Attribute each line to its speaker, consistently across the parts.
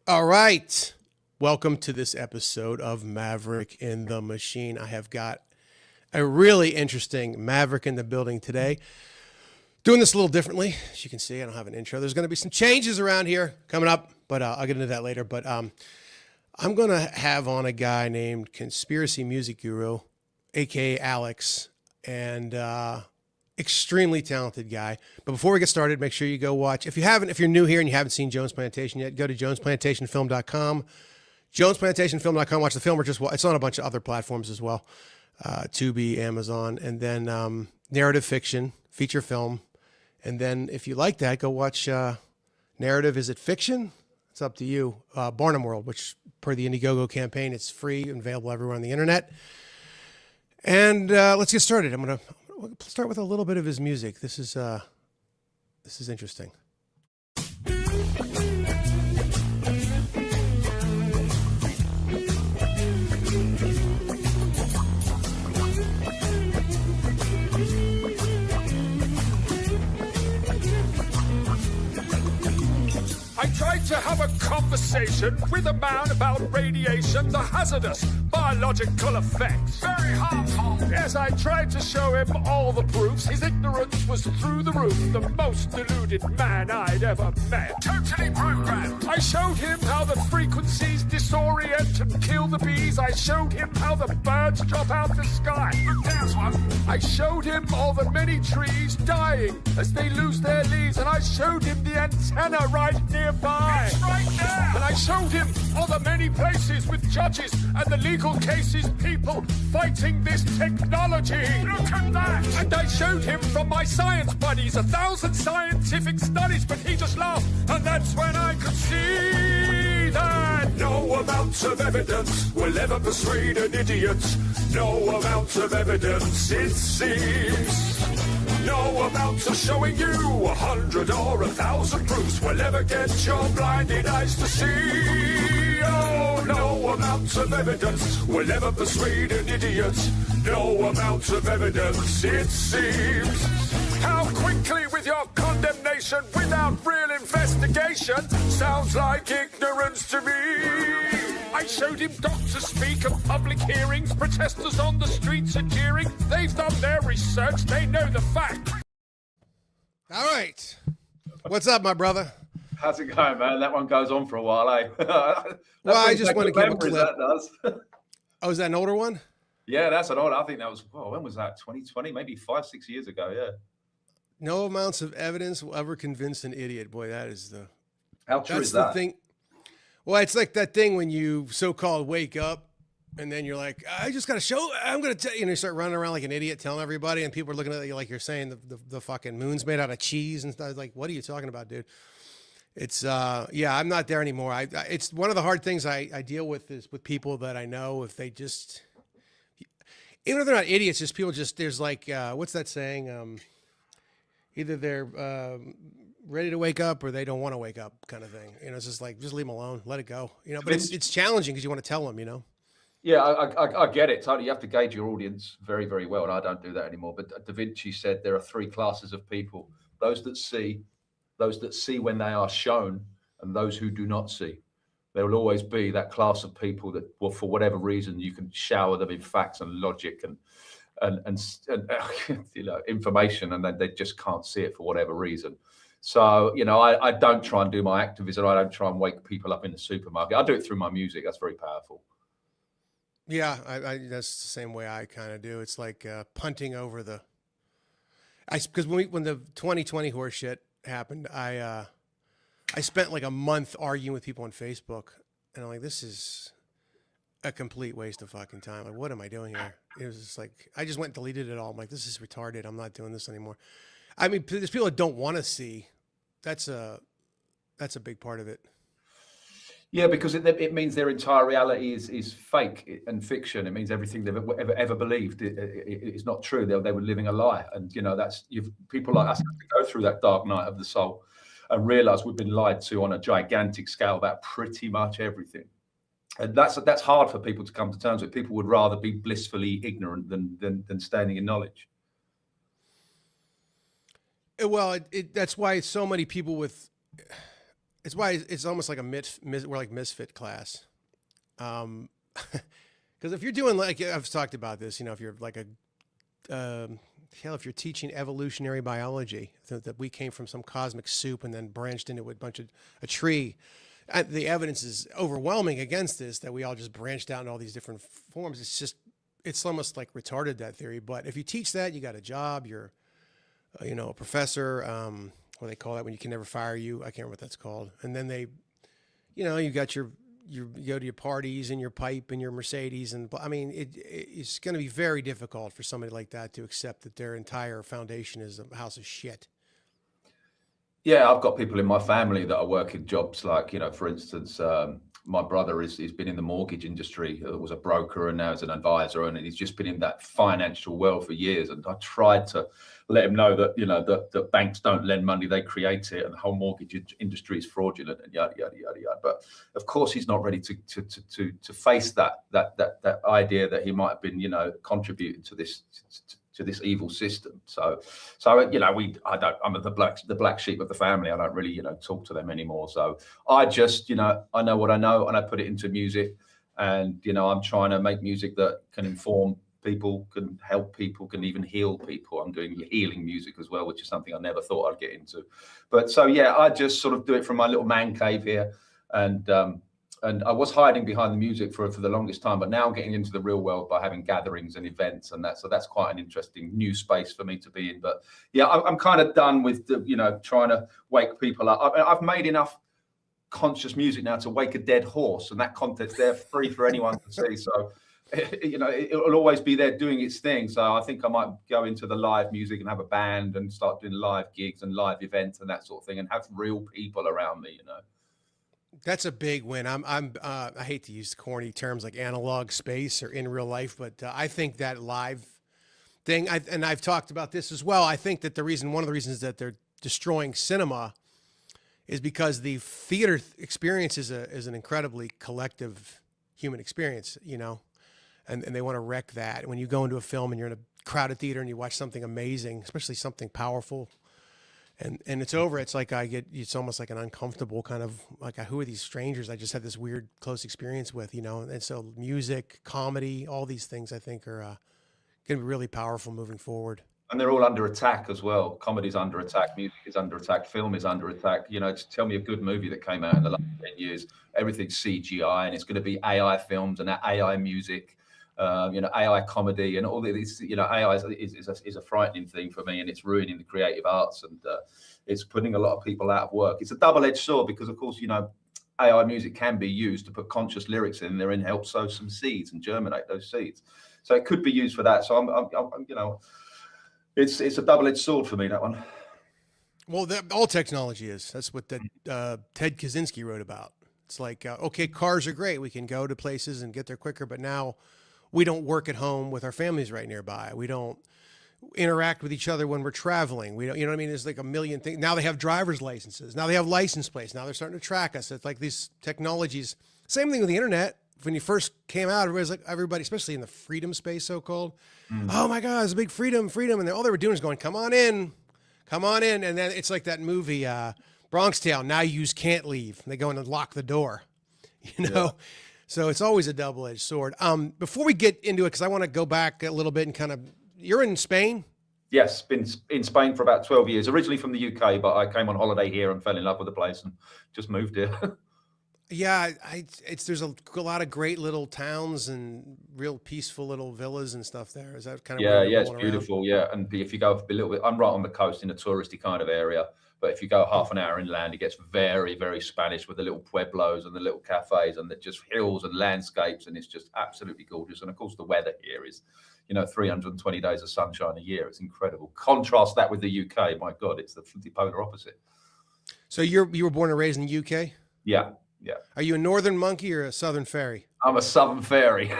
Speaker 1: All right. Welcome to this episode of Maverick in the Machine. I have got a really interesting Maverick in the building today. Doing this a little differently. As you can see, I don't have an intro. There's going to be some changes around here coming up, but I'll get into that later. But I'm going to have on a guy named Conspiracy Music Guru, a.k.a. Alex, and extremely talented guy. But before we get started, make sure you go watch. If you're new here and you haven't seen Jones Plantation yet, go to jonesplantationfilm.com. jonesplantationfilm.com. Watch the film, or just it's on a bunch of other platforms as well. Tubi, Amazon, and then narrative fiction, feature film. And then if you like that, go watch narrative. Is it fiction? It's up to you. Barnum World, which per the Indiegogo campaign, it's free and available everywhere on the internet. And let's get started. I'm going to start with a little bit of his music. This is interesting.
Speaker 2: I tried to have a conversation with a man about radiation, the hazardous biological effects. Very harmful. Yes, I tried to show him all the proofs. His ignorance was through the roof. The most deluded man I'd ever met. Totally programmed. I showed him how the frequencies disorient and kill the bees. I showed him how the birds drop out the sky. Look, there's one. I showed him all the many trees dying as they lose their leaves. And I showed him the antenna right nearby. It's right there. And I showed him all the many places with judges and the legal cases, people fighting this technology. Look at that. And I showed him from my science buddies 1,000 scientific studies, but he just laughed. And that's when I could see that no amount of evidence will ever persuade an idiot. No amount of evidence, it seems. No amount of showing you 100 or 1,000 proofs will ever get your blinded eyes to see. Oh, no amount of evidence will ever persuade an idiot. No amount of evidence, it seems. How quickly with your condemnation without real investigation sounds like ignorance to me. I showed him doctors speak at public hearings, protesters on the streets are jeering. They've done their research, they know the facts.
Speaker 1: All right. What's up, my brother?
Speaker 3: How's it going, man? That one goes on for a while, eh?
Speaker 1: Well, I just want to give a clip.
Speaker 3: That does.
Speaker 1: Oh, is that an older one?
Speaker 3: Yeah, that's an old. I think that was, when was that? 2020, maybe 5-6 years ago, yeah.
Speaker 1: No amounts of evidence will ever convince an idiot. Boy, that is the...
Speaker 3: How true
Speaker 1: that's
Speaker 3: is that?
Speaker 1: The thing. Well, it's like that thing when you so-called wake up and then you're like, I just got to show, I'm going to tell you, and you start running around like an idiot telling everybody, and people are looking at you like you're saying the fucking moon's made out of cheese and stuff. Like, what are you talking about, dude? It's, yeah, I'm not there anymore. It's one of the hard things I deal with is with people that I know, if they just, even if they're not idiots, just people just, there's like, what's that saying? Either they're ready to wake up or they don't want to wake up kind of thing. You know, it's just like, just leave them alone, let it go. You know, but it's challenging because you want to tell them, you know?
Speaker 3: Yeah, I get it. Totally. You have to gauge your audience very, very well. And I don't do that anymore. But Da Vinci said there are 3 classes of people: those that see when they are shown, and those who do not see. There will always be that class of people that, well, for whatever reason, you can shower them in facts and logic and you know, information, and then they just can't see it for whatever reason. So, you know, I don't try and do my activism. I don't try and wake people up in the supermarket. I do it through my music. That's very powerful.
Speaker 1: Yeah, I that's the same way I kind of do. It's like punting over the. Because when the 2020 horse shit happened, I spent like a month arguing with people on Facebook, and I'm like, this is a complete waste of fucking time. Like, what am I doing here? It was just like, I just went and deleted it all. I'm like, this is retarded. I'm not doing this anymore. I mean, there's people that don't want to see. That's a big part of it.
Speaker 3: Yeah, because it means their entire reality is fake and fiction. It means everything they've ever believed is not true. They were living a lie, and you know people like us have to go through that dark night of the soul and realize we've been lied to on a gigantic scale about pretty much everything. And that's hard for people to come to terms with. People would rather be blissfully ignorant than standing in knowledge.
Speaker 1: Well, that's why so many people with It's why it's almost like we're like misfit class. Because if you're doing, like, I've talked about this, if you're like if you're teaching evolutionary biology, that we came from some cosmic soup and then branched into a tree, the evidence is overwhelming against this, that we all just branched out in all these different forms. It's almost like retarded, that theory. But if you teach that, you got a job, you're, a professor, what do they call that when you can never fire you? I can't remember what that's called. And then you got you go to your parties and your pipe and your Mercedes. And I mean, it's going to be very difficult for somebody like that to accept that their entire foundation is a house of shit.
Speaker 3: Yeah, I've got people in my family that are working jobs like, for instance, my brother he's been in the mortgage industry, was a broker and now is an advisor, and he's just been in that financial world for years. And I tried to let him know that, that banks don't lend money, they create it, and the whole mortgage industry is fraudulent and yada, yada, yada, yada. But of course, he's not ready to face that idea that he might have been, contributing to this evil system. So I'm the black sheep of the family. I don't really, talk to them anymore. So I just, I know what I know and I put it into music, and, I'm trying to make music that can inform people, can help people, can even heal people. I'm doing healing music as well, which is something I never thought I'd get into. But so, yeah, I just sort of do it from my little man cave here. And I was hiding behind the music for the longest time, but now I'm getting into the real world by having gatherings and events and that. So that's quite an interesting new space for me to be in. But yeah, I'm kind of done with trying to wake people up. I've made enough conscious music now to wake a dead horse, and that content's there free for anyone to see. So it'll always be there doing its thing. So I think I might go into the live music and have a band and start doing live gigs and live events and that sort of thing, and have real people around me.
Speaker 1: That's a big win. I hate to use corny terms like analog space or in real life, but I think that live thing, and I've talked about this as well. I think that one of the reasons that they're destroying cinema is because the theater experience is an incredibly collective human experience, and they want to wreck that. When you go into a film and you're in a crowded theater and you watch something amazing, especially something powerful, and it's over, it's like it's almost like an uncomfortable kind of like, who are these strangers I just had this weird close experience with, and so music, comedy, all these things I think are going to be really powerful moving forward.
Speaker 3: And they're all under attack as well. Comedy's under attack, music is under attack, film is under attack. Just tell me a good movie that came out in the last 10 years. Everything's CGI, and it's going to be AI films and AI music. AI comedy and all this, AI is a frightening thing for me, and it's ruining the creative arts, and it's putting a lot of people out of work. It's a double-edged sword because, of course, AI music can be used to put conscious lyrics in there and help sow some seeds and germinate those seeds. So it could be used for that. So I'm it's a double-edged sword for me, that one.
Speaker 1: Well, all technology is. That's what Ted Kaczynski wrote about. It's like, okay, cars are great. We can go to places and get there quicker, but now we don't work at home with our families right nearby. We don't interact with each other when we're traveling. We don't, There's like a million things. Now they have driver's licenses. Now they have license plates. Now they're starting to track us. It's like these technologies. Same thing with the internet. When you first came out, everybody, especially in the freedom space, so-called, oh my God, it's a big freedom. And all they were doing is going, come on in. And then it's like that movie, Bronx Tale, now you can't leave. And they go in and lock the door, Yeah. So it's always a double-edged sword. Before we get into it, because I want to go back a little bit and kind of, you're in Spain?
Speaker 3: Yes, been in Spain for about 12 years, originally from the UK, but I came on holiday here and fell in love with the place and just moved here.
Speaker 1: Yeah, there's a lot of great little towns and real peaceful little villas and stuff there. Is that kind of
Speaker 3: yeah, it's beautiful. Yeah, and if you go a little bit, I'm right on the coast in a touristy kind of area. But if you go half an hour inland, it gets very, very Spanish with the little pueblos and the little cafes and the just hills and landscapes, and it's just absolutely gorgeous. And of course, the weather here is, 320 days of sunshine a year. It's incredible. Contrast that with the UK. My God, it's the polar opposite.
Speaker 1: So you were born and raised in the UK?
Speaker 3: Yeah.
Speaker 1: Are you a northern monkey or a southern fairy?
Speaker 3: I'm a southern fairy.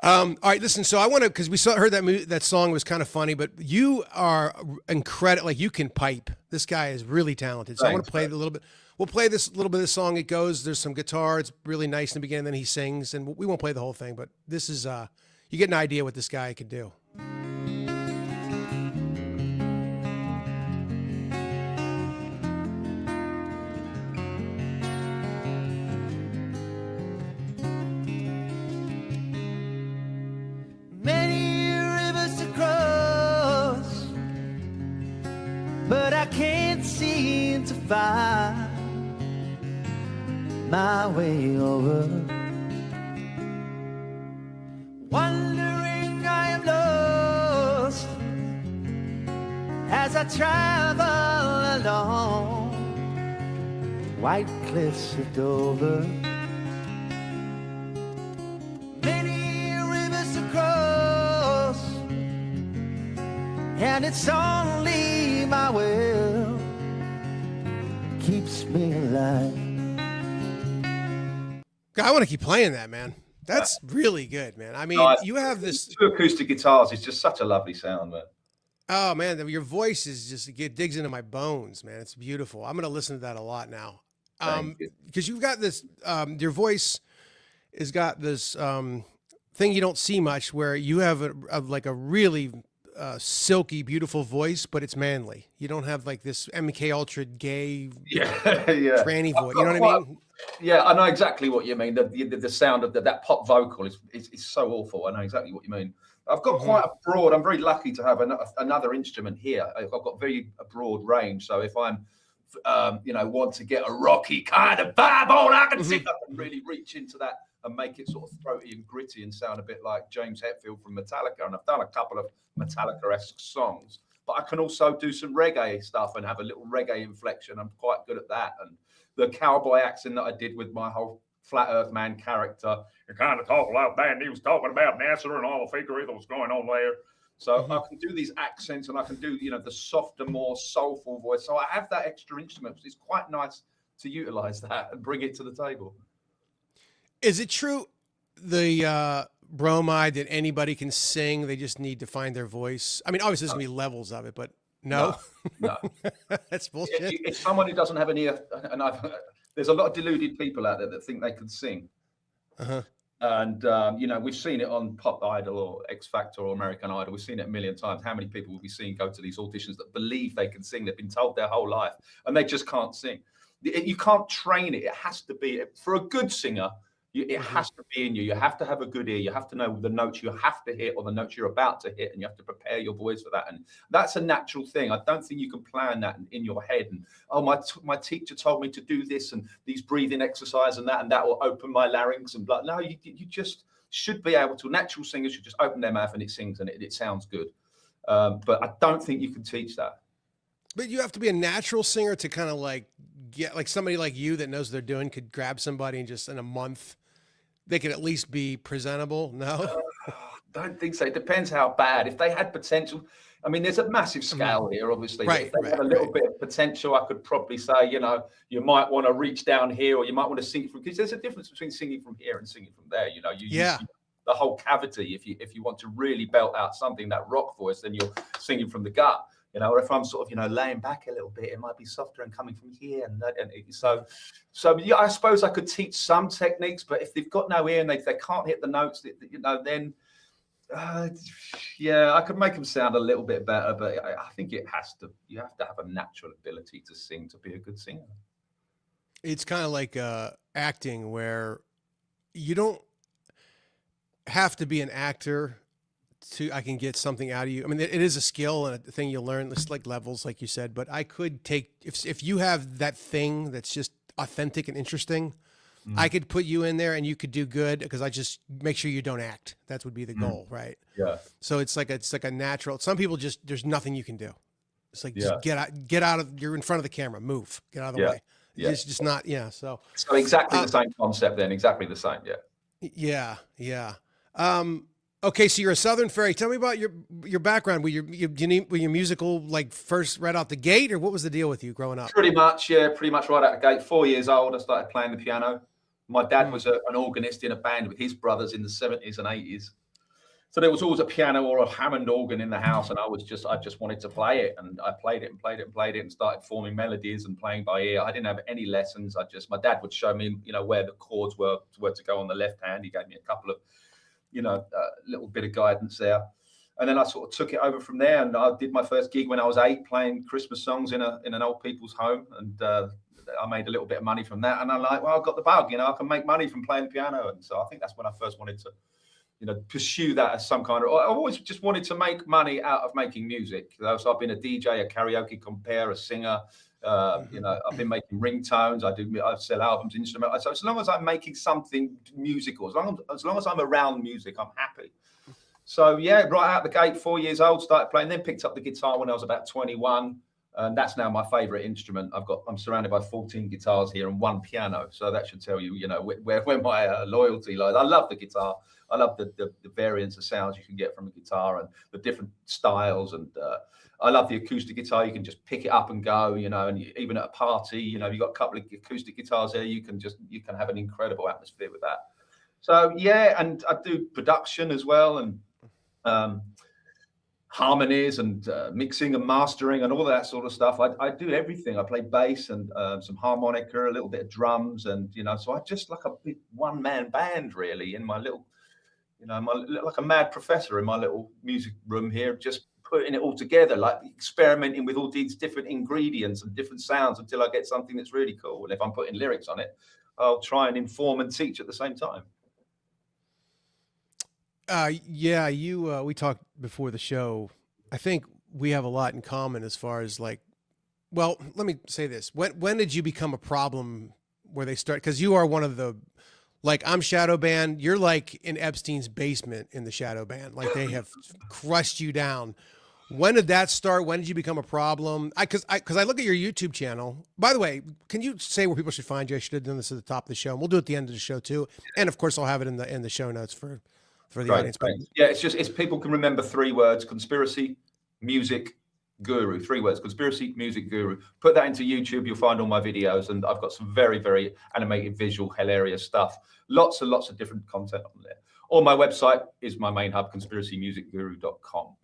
Speaker 1: All right, listen. So I want to, because we heard that song was kind of funny, but you are incredible. Like, you can pipe. This guy is really talented. So Thanks, I want to play a little bit. We'll play this little bit of the song. It goes. There's some guitar. It's really nice in the beginning. Then he sings, and we won't play the whole thing. But this is you get an idea what this guy could do.
Speaker 4: find my way over. Wondering I am lost as I travel along white cliffs of Dover. Many rivers to cross, and it's only my will keeps me alive.
Speaker 1: I want to keep playing that, man. That's really good, man. I mean, you have this
Speaker 3: 2 acoustic guitars. It's just such a lovely sound, man.
Speaker 1: Oh man, your voice is just it digs into my bones, man. It's beautiful. I'm gonna listen to that a lot now. Because you've got this, your voice has got this thing you don't see much, where you have like a really silky, beautiful voice, but it's manly. You don't have like this MK Ultra gay, tranny voice. You know what I mean?
Speaker 3: Yeah, I know exactly what you mean. The sound of that pop vocal is so awful. I know exactly what you mean. I've got quite a broad. I'm very lucky to have another instrument here. I've got a broad range. So if I'm want to get a rocky kind of vibe on, I can see I can really reach into that and make it sort of throaty and gritty and sound a bit like James Hetfield from Metallica. And I've done a couple of Metallica-esque songs, but I can also do some reggae stuff and have a little reggae inflection. I'm quite good at that. And the cowboy accent that I did with my whole Flat Earth Man character, it kind of talked like that. And he was talking about NASA and all the fakery that was going on there. So I can do these accents, and I can do, the softer, more soulful voice. So I have that extra instrument. It's quite nice to utilize that and bring it to the table.
Speaker 1: Is it true, the bromide, that anybody can sing? They just need to find there's voice. I mean, obviously there's gonna be levels of it, but no. That's bullshit.
Speaker 3: If someone who doesn't have an ear, and there's a lot of deluded people out there that think they can sing. And, we've seen it on Pop Idol or X Factor or American Idol. We've seen it a million times. How many people will be seeing go to these auditions that believe they can sing? They've been told their whole life and they just can't sing. You can't train it. It has to be, for a good singer, it has to be in you. You have to have a good ear. You have to know the notes you have to hit or the notes you're about to hit, and you have to prepare your voice for that. And that's a natural thing. I don't think you can plan that in your head. And, my teacher told me to do this and these breathing exercise and that will open my larynx and blah. No, you just should be able to. Natural singers should just open their mouth and it sings and it sounds good. But I don't think you can teach that.
Speaker 1: But you have to be a natural singer to kind of like get, like somebody like you that knows what they're doing could grab somebody and just in a month they could at least be presentable. No,
Speaker 3: don't think so. It depends how bad. If they had potential, I mean, there's a massive scale here, obviously.
Speaker 1: Right,
Speaker 3: if they had a little bit of potential, I could probably say, you might want to reach down here, or you might want to sing from, because there's a difference between singing from here and singing from there. The whole cavity. If you want to really belt out something, that rock voice, then you're singing from the gut. Or if I'm sort of, laying back a little bit, it might be softer and coming from here. And so yeah, I suppose I could teach some techniques, but if they've got no ear and they can't hit the notes, then I could make them sound a little bit better. But I think you have to have a natural ability to sing to be a good singer.
Speaker 1: It's kind of like acting, where you don't have to be an actor I can get something out of you. I mean, it is a skill and a thing you learn. It's like levels, like you said. But I could take, if you have that thing that's just authentic and interesting, I could put you in there and you could do good, because I just make sure you don't act. That would be the goal, right?
Speaker 3: Yeah.
Speaker 1: So it's like a natural. Some people there's nothing you can do. It's like just get out of. You're in front of the camera. Move. Get out of the way.
Speaker 3: Yeah.
Speaker 1: It's just not. Yeah. So
Speaker 3: exactly the same concept then. Exactly the same. Yeah.
Speaker 1: Yeah. Okay, so you're a Southern Fairy. Tell me about your background. Were you musical like first right out the gate, or what was the deal with you growing up?
Speaker 3: Pretty much right out the gate. 4 years old, I started playing the piano. My dad was an organist in a band with his brothers in the 70s and 80s. So there was always a piano or a Hammond organ in the house, and I just wanted to play it, and I played it and started forming melodies and playing by ear. I didn't have any lessons. My dad would show me, where the chords were to go on the left hand. He gave me a couple of little bit of guidance there. And then I sort of took it over from there. And I did my first gig when I was 8, playing Christmas songs in an old people's home. And I made a little bit of money from that. And I'm like, well, I've got the bug, I can make money from playing the piano. And so I think that's when I first wanted to, pursue that as some kind of, I always just wanted to make money out of making music. So I've been a DJ, a karaoke compere, a singer, You know, I've been making ringtones. I sell albums, instrumental. So as long as I'm making something musical, as long as I'm around music, I'm happy. So yeah, right out the gate, 4 years old, started playing. Then picked up the guitar when I was about 21, and that's now my favourite instrument. I'm surrounded by 14 guitars here and one piano. So that should tell you, you know, where my loyalty lies. I love the guitar. I love the variance of sounds you can get from a guitar and the different styles. And I love the acoustic guitar. You can just pick it up and go, you know, and even at a party, you know, you've got a couple of acoustic guitars there. You can have an incredible atmosphere with that. So yeah, and I do production as well, and harmonies and mixing and mastering and all that sort of stuff. I do everything. I play bass and some harmonica, a little bit of drums, and you know, so I just like a big one-man band really in my little, you know, like a mad professor in my little music room here, just putting it all together, like experimenting with all these different ingredients and different sounds until I get something that's really cool. And if I'm putting lyrics on it, I'll try and inform and teach at the same time.
Speaker 1: Yeah, we talked before the show. I think we have a lot in common as far as like, well, let me say this. When did you become a problem where they start? Because you are one of the, like, I'm shadow banned. You're like in Epstein's basement in the shadow ban. Like they have crushed you down. When did that start? When did you become a problem? Because I look at your YouTube channel. By the way, can you say where people should find you? I should have done this at the top of the show. And we'll do it at the end of the show too. And of course, I'll have it in the show notes for the audience. But
Speaker 3: yeah, it's people can remember 3 words: conspiracy, music, guru. 3 words: conspiracy, music, guru. Put that into YouTube, you'll find all my videos, and I've got some very, very animated, visual, hilarious stuff. Lots and lots of different content on there. Or my website is my main hub, conspiracymusicguru.com.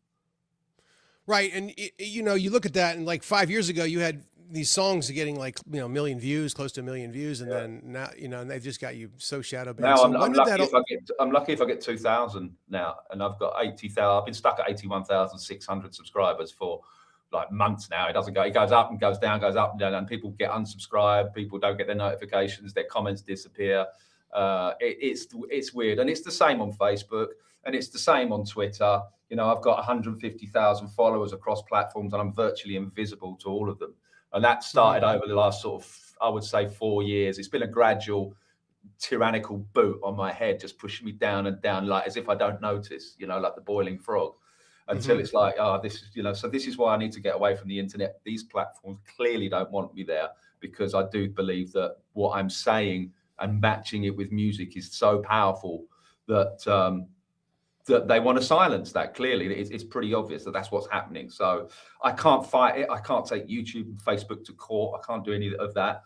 Speaker 1: Right, and you know, you look at that, and like 5 years ago, you had these songs getting like, you know, 1 million views, close to 1 million views, and then now, you know, and they've just got you so shadow banned.
Speaker 3: Now
Speaker 1: So
Speaker 3: I'm lucky if I get 2,000 now, and I've got 80,000. I've been stuck at 81,600 subscribers for like months now. It doesn't go. It goes up and goes down, goes up and down, and people get unsubscribed. People don't get their notifications. Their comments disappear. It's weird, and it's the same on Facebook, and it's the same on Twitter. You know, I've got 150,000 followers across platforms, and I'm virtually invisible to all of them. And that started over the last sort of, I would say, 4 years. It's been a gradual, tyrannical boot on my head, just pushing me down and down, like as if I don't notice, you know, like the boiling frog, until it's like, oh, this is, you know, so this is why I need to get away from the internet. These platforms clearly don't want me there, because I do believe that what I'm saying and matching it with music is so powerful that that they want to silence that. Clearly, it's pretty obvious that that's what's happening. So I can't fight it. I can't take YouTube and Facebook to court. I can't do any of that.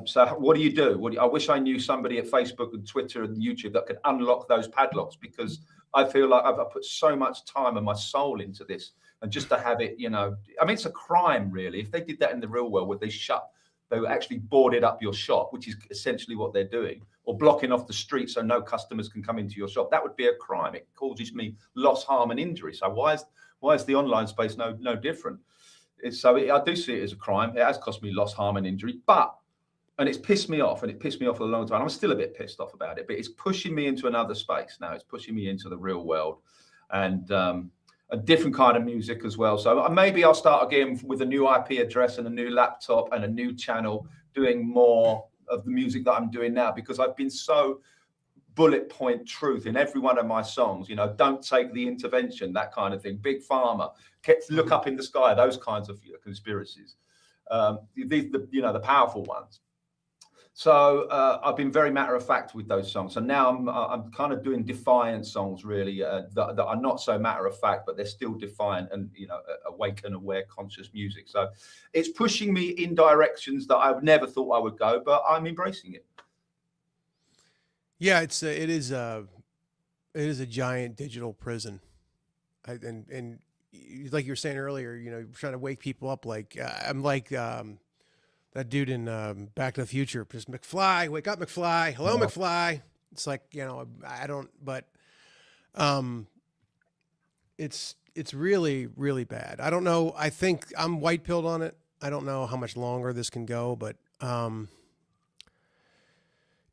Speaker 3: So what do you do? I wish I knew somebody at Facebook and Twitter and YouTube that could unlock those padlocks, because I feel like I've put so much time and my soul into this. And just to have it, you know, I mean, it's a crime, really. If they did that in the real world, they would actually boarded up your shop, which is essentially what they're doing, or blocking off the street so no customers can come into your shop. That would be a crime. It causes me loss, harm, and injury. So why is the online space no different? I do see it as a crime. It has cost me loss, harm, and injury, and it's pissed me off, and it pissed me off for a long time. I'm still a bit pissed off about it, but it's pushing me into another space now. It's pushing me into the real world, and a different kind of music as well. So maybe I'll start again with a new IP address and a new laptop and a new channel, doing more of the music that I'm doing now, because I've been so bullet point truth in every one of my songs. You know, don't take the intervention, that kind of thing. Big Pharma, look up in the sky, those kinds of conspiracies. The powerful ones. So I've been very matter of fact with those songs. So now I'm kind of doing defiant songs, really, that are not so matter of fact, but they're still defiant and, you know, awake and aware, conscious music. So it's pushing me in directions that I never thought I would go, but I'm embracing it.
Speaker 1: yeah, it is a giant digital prison, and like you were saying earlier, you know, trying to wake people up. Like I'm like that dude in Back to the Future, just McFly, wake up, McFly. Hello, yeah. McFly. It's like, you know, I don't, but it's really, really bad. I don't know. I think I'm white pilled on it. I don't know how much longer this can go, but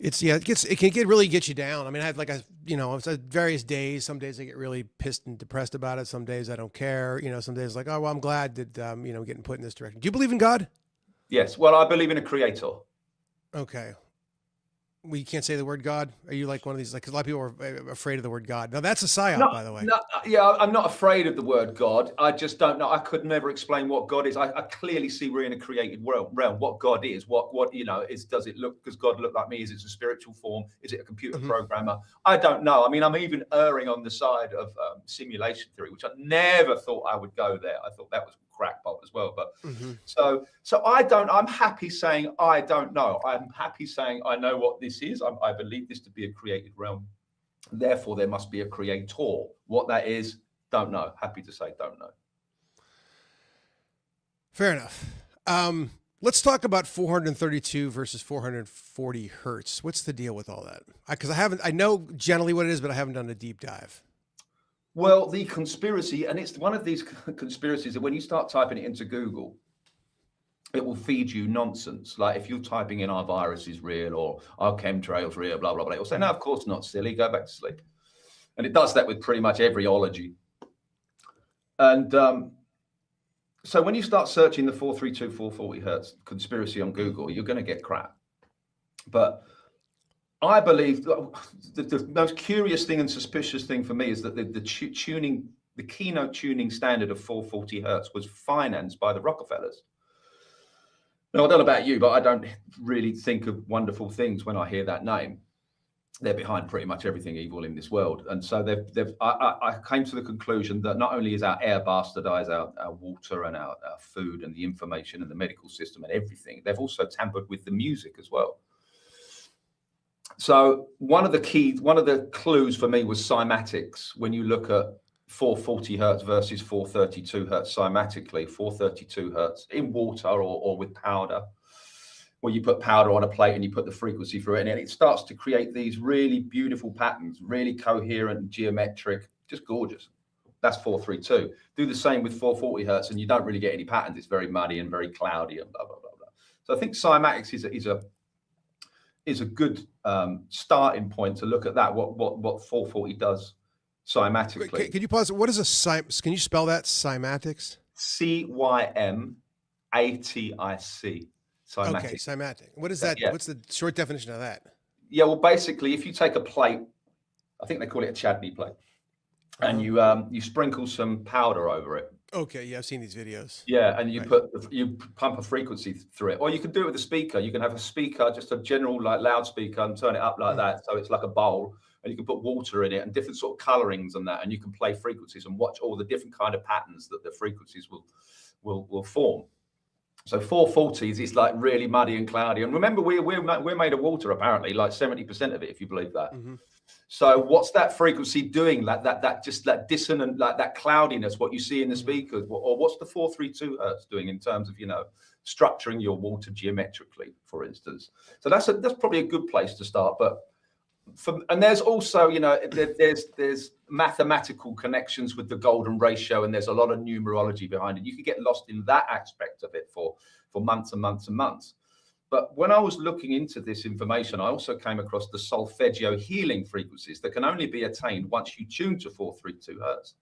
Speaker 1: it can really get you down. I mean, I have it's various days. Some days I get really pissed and depressed about it. Some days I don't care. You know, some days like, oh, well, I'm glad that, getting put in this direction. Do you believe in God?
Speaker 3: Yes. Well, I believe in a creator.
Speaker 1: Okay. Well, you can't say the word God. Are you like one of these? Like, 'cause a lot of people are afraid of the word God. Now that's a psyop, by the way.
Speaker 3: No, yeah, I'm not afraid of the word God. I just don't know. I could never explain what God is. I clearly see we're in a created realm. What God is, what is. Does it look? Does God look like me? Is it a spiritual form? Is it a computer programmer? I don't know. I mean, I'm even erring on the side of simulation theory, which I never thought I would go there. I thought that was crackpot as well. But so I don't. I'm happy saying I don't know. I'm happy saying I know what this is. I believe this to be a created realm. Therefore, there must be a creator. What that is, don't know. Happy to say, don't know.
Speaker 1: Fair enough. Let's talk about 432 versus 440 hertz. What's the deal with all that? Because I know generally what it is, but I haven't done a deep dive.
Speaker 3: Well, the conspiracy, and it's one of these conspiracies that when you start typing it into Google, it will feed you nonsense. Like if you're typing in our virus is real or our chemtrails real, blah, blah, blah. It will say, no, of course not, silly. Go back to sleep. And it does that with pretty much every ology. And so when you start searching the 432, 440 hertz conspiracy on Google, you're going to get crap. But I believe the most curious thing and suspicious thing for me is that the keynote tuning standard of 440 hertz was financed by the Rockefellers. Now, I don't know about you, but I don't really think of wonderful things when I hear that name. They're behind pretty much everything evil in this world. And so I came to the conclusion that not only is our air bastardized, our water and our food and the information and the medical system and everything, they've also tampered with the music as well. So one of the clues for me was cymatics. When you look at 440 hertz versus 432 hertz cymatically, 432 hertz in water or with powder, where you put powder on a plate and you put the frequency through it, and it starts to create these really beautiful patterns, really coherent, geometric, just gorgeous. That's 432. Do the same with 440 hertz and you don't really get any patterns. It's very muddy and very cloudy and blah, blah, blah, blah. So I think cymatics is a good starting point to look at that, what 440 does cymatically.
Speaker 1: Can you pause? What is can you spell that, cymatics?
Speaker 3: Cymatic. Cymatic.
Speaker 1: Okay, cymatic. What is that?
Speaker 3: Yeah.
Speaker 1: What's the short definition of that?
Speaker 3: Yeah, well, basically, if you take a plate, I think they call it a chutney plate, and you sprinkle some powder over it.
Speaker 1: Okay, yeah, I've seen these videos.
Speaker 3: Yeah, and you pump a frequency through it, or you can do it with a speaker. You can have a speaker, just a general like loudspeaker, and turn it up like that, so it's like a bowl, and you can put water in it and different sort of colorings and that, and you can play frequencies and watch all the different kind of patterns that the frequencies will form. So 440s is like really muddy and cloudy, and remember we're made of water apparently, like 70% of it, if you believe that. So what's that frequency doing? Like that just that dissonant, like that cloudiness, what you see in the speakers, or what's the 432 hertz doing in terms of structuring your water geometrically, for instance? So that's probably a good place to start. But and there's also there's mathematical connections with the golden ratio, and there's a lot of numerology behind it. You could get lost in that aspect of it for months and months and months. But when I was looking into this information, I also came across the Solfeggio healing frequencies that can only be attained once you tune to 432 hertz.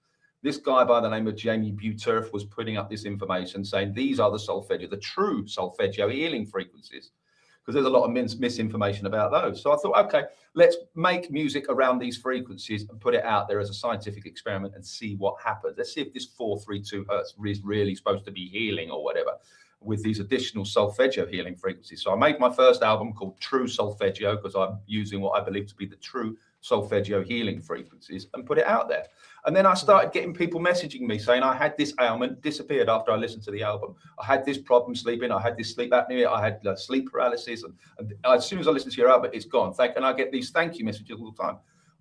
Speaker 3: This guy by the name of Jamie Buturf was putting up this information saying these are the Solfeggio, the true Solfeggio healing frequencies, because there's a lot of misinformation about those. So I thought, okay, let's make music around these frequencies and put it out there as a scientific experiment and see what happens. Let's see if this 432 hertz is really supposed to be healing or whatever, with these additional Solfeggio healing frequencies. So I made my first album called True Solfeggio, because I'm using what I believe to be the true Solfeggio healing frequencies, and put it out there. And then I started getting people messaging me saying I had this ailment, disappeared after I listened to the album. I had this problem sleeping. I had this sleep apnea. I had sleep paralysis. And as soon as I listened to your album, it's gone. And I get these thank you messages all the time.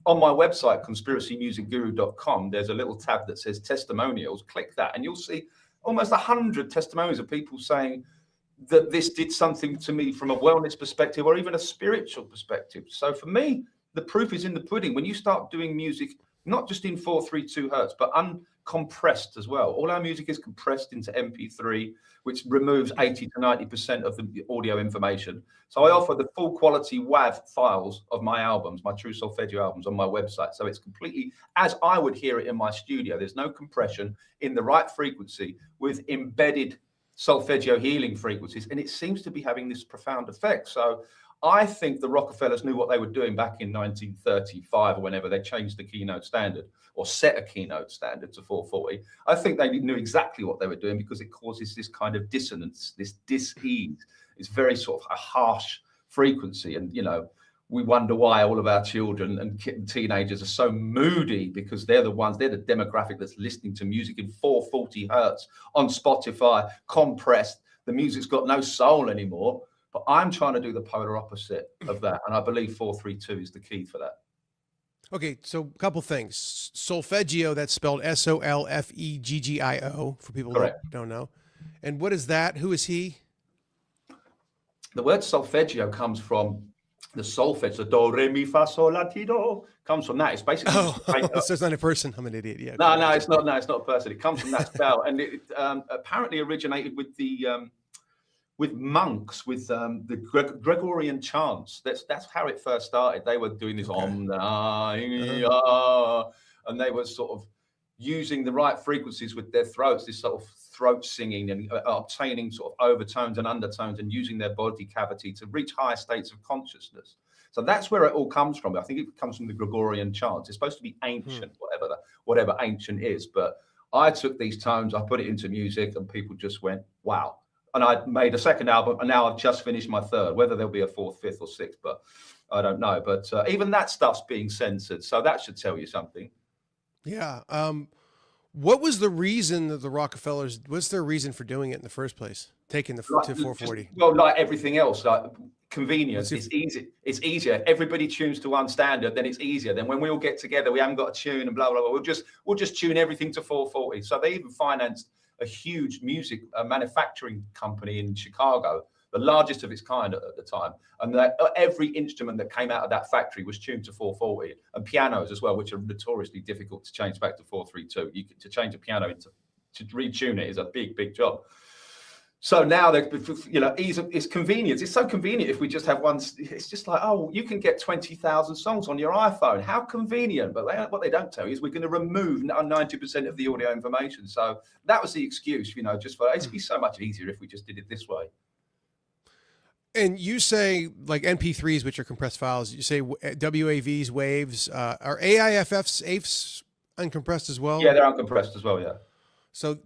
Speaker 3: On my website, conspiracymusicguru.com, there's a little tab that says testimonials. Click that and you'll see almost 100 testimonials of people saying that this did something to me from a wellness perspective or even a spiritual perspective. So for me, the proof is in the pudding. When you start doing music, not just in 432 hertz, but uncompressed as well. All our music is compressed into MP3, which removes 80 to 90% of the audio information. So I offer the full quality WAV files of my albums, my True Solfeggio albums, on my website. So it's completely as I would hear it in my studio. There's no compression, in the right frequency with embedded Solfeggio healing frequencies, and it seems to be having this profound effect. So I think the Rockefellers knew what they were doing back in 1935 or whenever they changed the keynote standard or set a keynote standard to 440. I think they knew exactly what they were doing because it causes this kind of dissonance, this dis-ease. It's very sort of a harsh frequency. And, you know, we wonder why all of our children and teenagers are so moody, because they're the demographic that's listening to music in 440 hertz on Spotify, compressed. The music's got no soul anymore. But I'm trying to do the polar opposite of that. And I believe 432 is the key for that.
Speaker 1: Okay, so a couple things. Solfeggio, that's spelled Solfeggio for people
Speaker 3: Correct.
Speaker 1: that don't know. And what is that? Who is he?
Speaker 3: The word solfeggio comes from the solfeggio, the do, re, mi, fa, sol, la, ti, do, comes from that. It's basically...
Speaker 1: Oh, so it's not a person. I'm an idiot. Yeah.
Speaker 3: No, it's not. No, it's not a person. It comes from that spell. And it apparently originated with with monks, with the Gregorian chants. That's how it first started. They were doing this and they were sort of using the right frequencies with their throats, this sort of throat singing, and obtaining sort of overtones and undertones, and using their body cavity to reach higher states of consciousness. So that's where it all comes from. I think it comes from the Gregorian chants. It's supposed to be ancient, whatever ancient is. But I took these tones, I put it into music, and people just went, wow. And I made a second album, and now I've just finished my third, whether there'll be a fourth, fifth, or sixth, but I don't know. But even that stuff's being censored. So that should tell you something.
Speaker 1: Yeah. What was the reason that the Rockefellers, what's their reason for doing it in the first place? Taking the to 440?
Speaker 3: Well, like everything else, like convenience. It's easy. It's easier. Everybody tunes to one standard, then it's easier. Then when we all get together, we haven't got a tune and blah, blah, blah. We'll just tune everything to 440. So they even financed a huge music manufacturing company in Chicago, the largest of its kind at the time. And every instrument that came out of that factory was tuned to 440, and pianos as well, which are notoriously difficult to change back to 432. To change a piano to retune it is a big, big job. So now, it's convenience. It's so convenient if we just have one. It's just like, oh, you can get 20,000 songs on your iPhone. How convenient. But what they don't tell you is we're going to remove 90% of the audio information. So that was the excuse, just for it'd be so much easier if we just did it this way.
Speaker 1: And you say like MP3s, which are compressed files, you say WAVs, waves, are AIFFs uncompressed as well?
Speaker 3: Yeah, they're uncompressed as well, yeah.
Speaker 1: So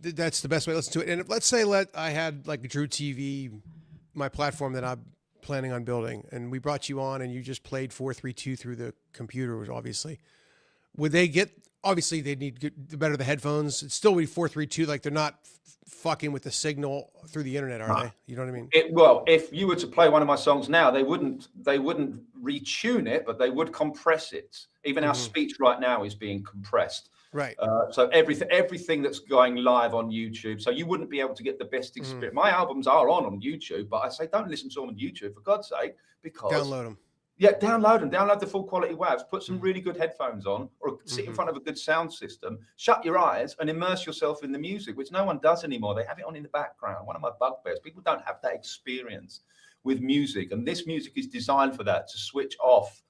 Speaker 1: that's the best way to listen to it. And let's say I had like Drew TV, my platform that I'm planning on building, and we brought you on and you just played 432 through the computer, obviously. Would they get, obviously they need the better the headphones. It's still be 432, like they're not fucking with the signal through the internet, are they? You know what I mean?
Speaker 3: Well, if you were to play one of my songs now, they wouldn't retune it, but they would compress it. Even our speech right now is being compressed.
Speaker 1: Right.
Speaker 3: So everything that's going live on YouTube, so you wouldn't be able to get the best experience. My albums are on YouTube, but I say don't listen to them on YouTube for God's sake, because
Speaker 1: download them.
Speaker 3: Yeah, download them. Download the full quality WAVs. Put some really good headphones on, or sit in front of a good sound system. Shut your eyes and immerse yourself in the music, which no one does anymore. They have it on in the background. One of my bugbears. People don't have that experience with music, and this music is designed for that, to switch off,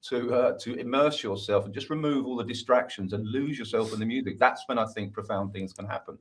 Speaker 3: to immerse yourself and just remove all the distractions and lose yourself in the music. That's when I think profound things can happen.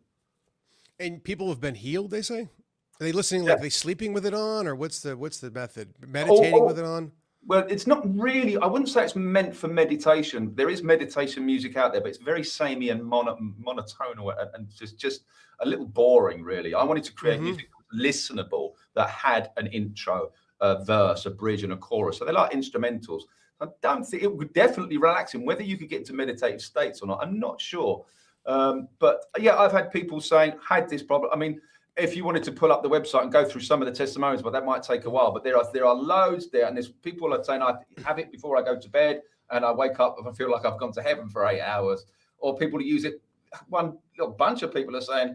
Speaker 1: And people have been healed, they say? Are they listening, like they sleeping with it on, or what's the method? Meditating with it on?
Speaker 3: Well, it's not really, I wouldn't say it's meant for meditation. There is meditation music out there, but it's very samey and monotonal and just a little boring, really. I wanted to create music listenable that had an intro, a verse, a bridge, and a chorus. So they're like instrumentals. I don't think it would definitely relax him. Whether you could get into meditative states or not, I'm not sure. But yeah, I've had people saying, had this problem. I mean, if you wanted to pull up the website and go through some of the testimonials, but that might take a while. But there are loads there, and there's people are saying I have it before I go to bed, and I wake up and I feel like I've gone to heaven for 8 hours. Or people who use it. One little bunch of people are saying,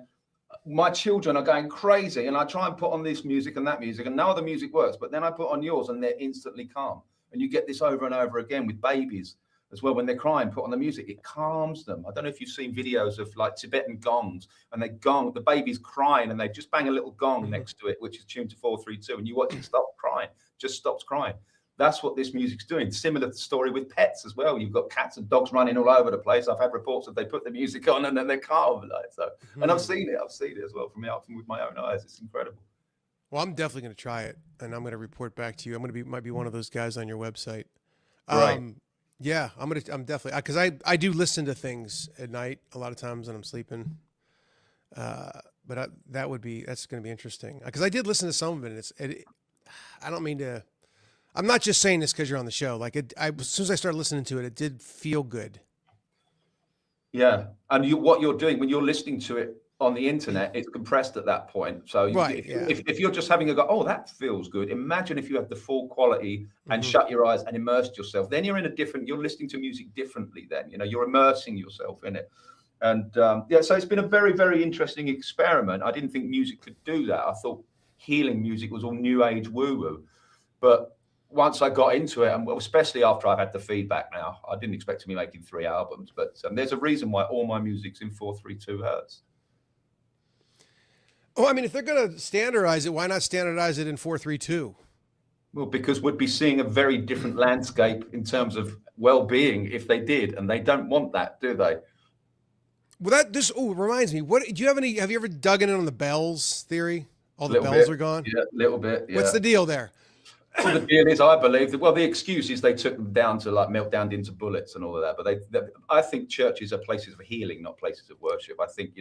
Speaker 3: my children are going crazy, and I try and put on this music and that music, and now the music works, but then I put on yours, and they're instantly calm. And you get this over and over again with babies as well. When they're crying, put on the music, it calms them. I don't know if you've seen videos of like Tibetan gongs, and they gong, the baby's crying, and they just bang a little gong next to it, which is tuned to 432, and you watch it stop crying, just stops crying. That's what this music's doing. Similar story with pets as well. You've got cats and dogs running all over the place. I've had reports that they put the music on and then they calm. And I've seen it as well with my own eyes. It's incredible.
Speaker 1: Well, I'm definitely going to try it, and I'm going to report back to you. Might be one of those guys on your website.
Speaker 3: Right.
Speaker 1: Yeah, I'm definitely, because I do listen to things at night a lot of times when I'm sleeping. But that's going to be interesting, because I did listen to some of it. I don't mean to. I'm not just saying this because you're on the show. Like as soon as I started listening to it, it did feel good.
Speaker 3: Yeah, and what you're doing when you're listening to it on the internet, it's compressed at that point. So if you're just having a go, oh, that feels good. Imagine if you had the full quality and shut your eyes and immersed yourself. Then you're you're listening to music differently. Then you're immersing yourself in it. And so it's been a very, very interesting experiment. I didn't think music could do that. I thought healing music was all new age woo-woo, but once I got into it, and especially after I've had the feedback now, I didn't expect to be making 3 albums, but there's a reason why all my music's in 4/3/2 hertz.
Speaker 1: Oh, I mean, if they're going to standardize it, why not standardize it in 4/3/2?
Speaker 3: Well, because we'd be seeing a very different landscape in terms of well-being if they did, and they don't want that, do they?
Speaker 1: Well, reminds me. Have you ever dug in on the bells theory? All the bells are gone?
Speaker 3: Yeah, a little bit. Yeah.
Speaker 1: What's the deal there?
Speaker 3: Well, the deal is, I believe the excuse is they took them down to melt down into bullets and all of that. But I think churches are places of healing, not places of worship. I think,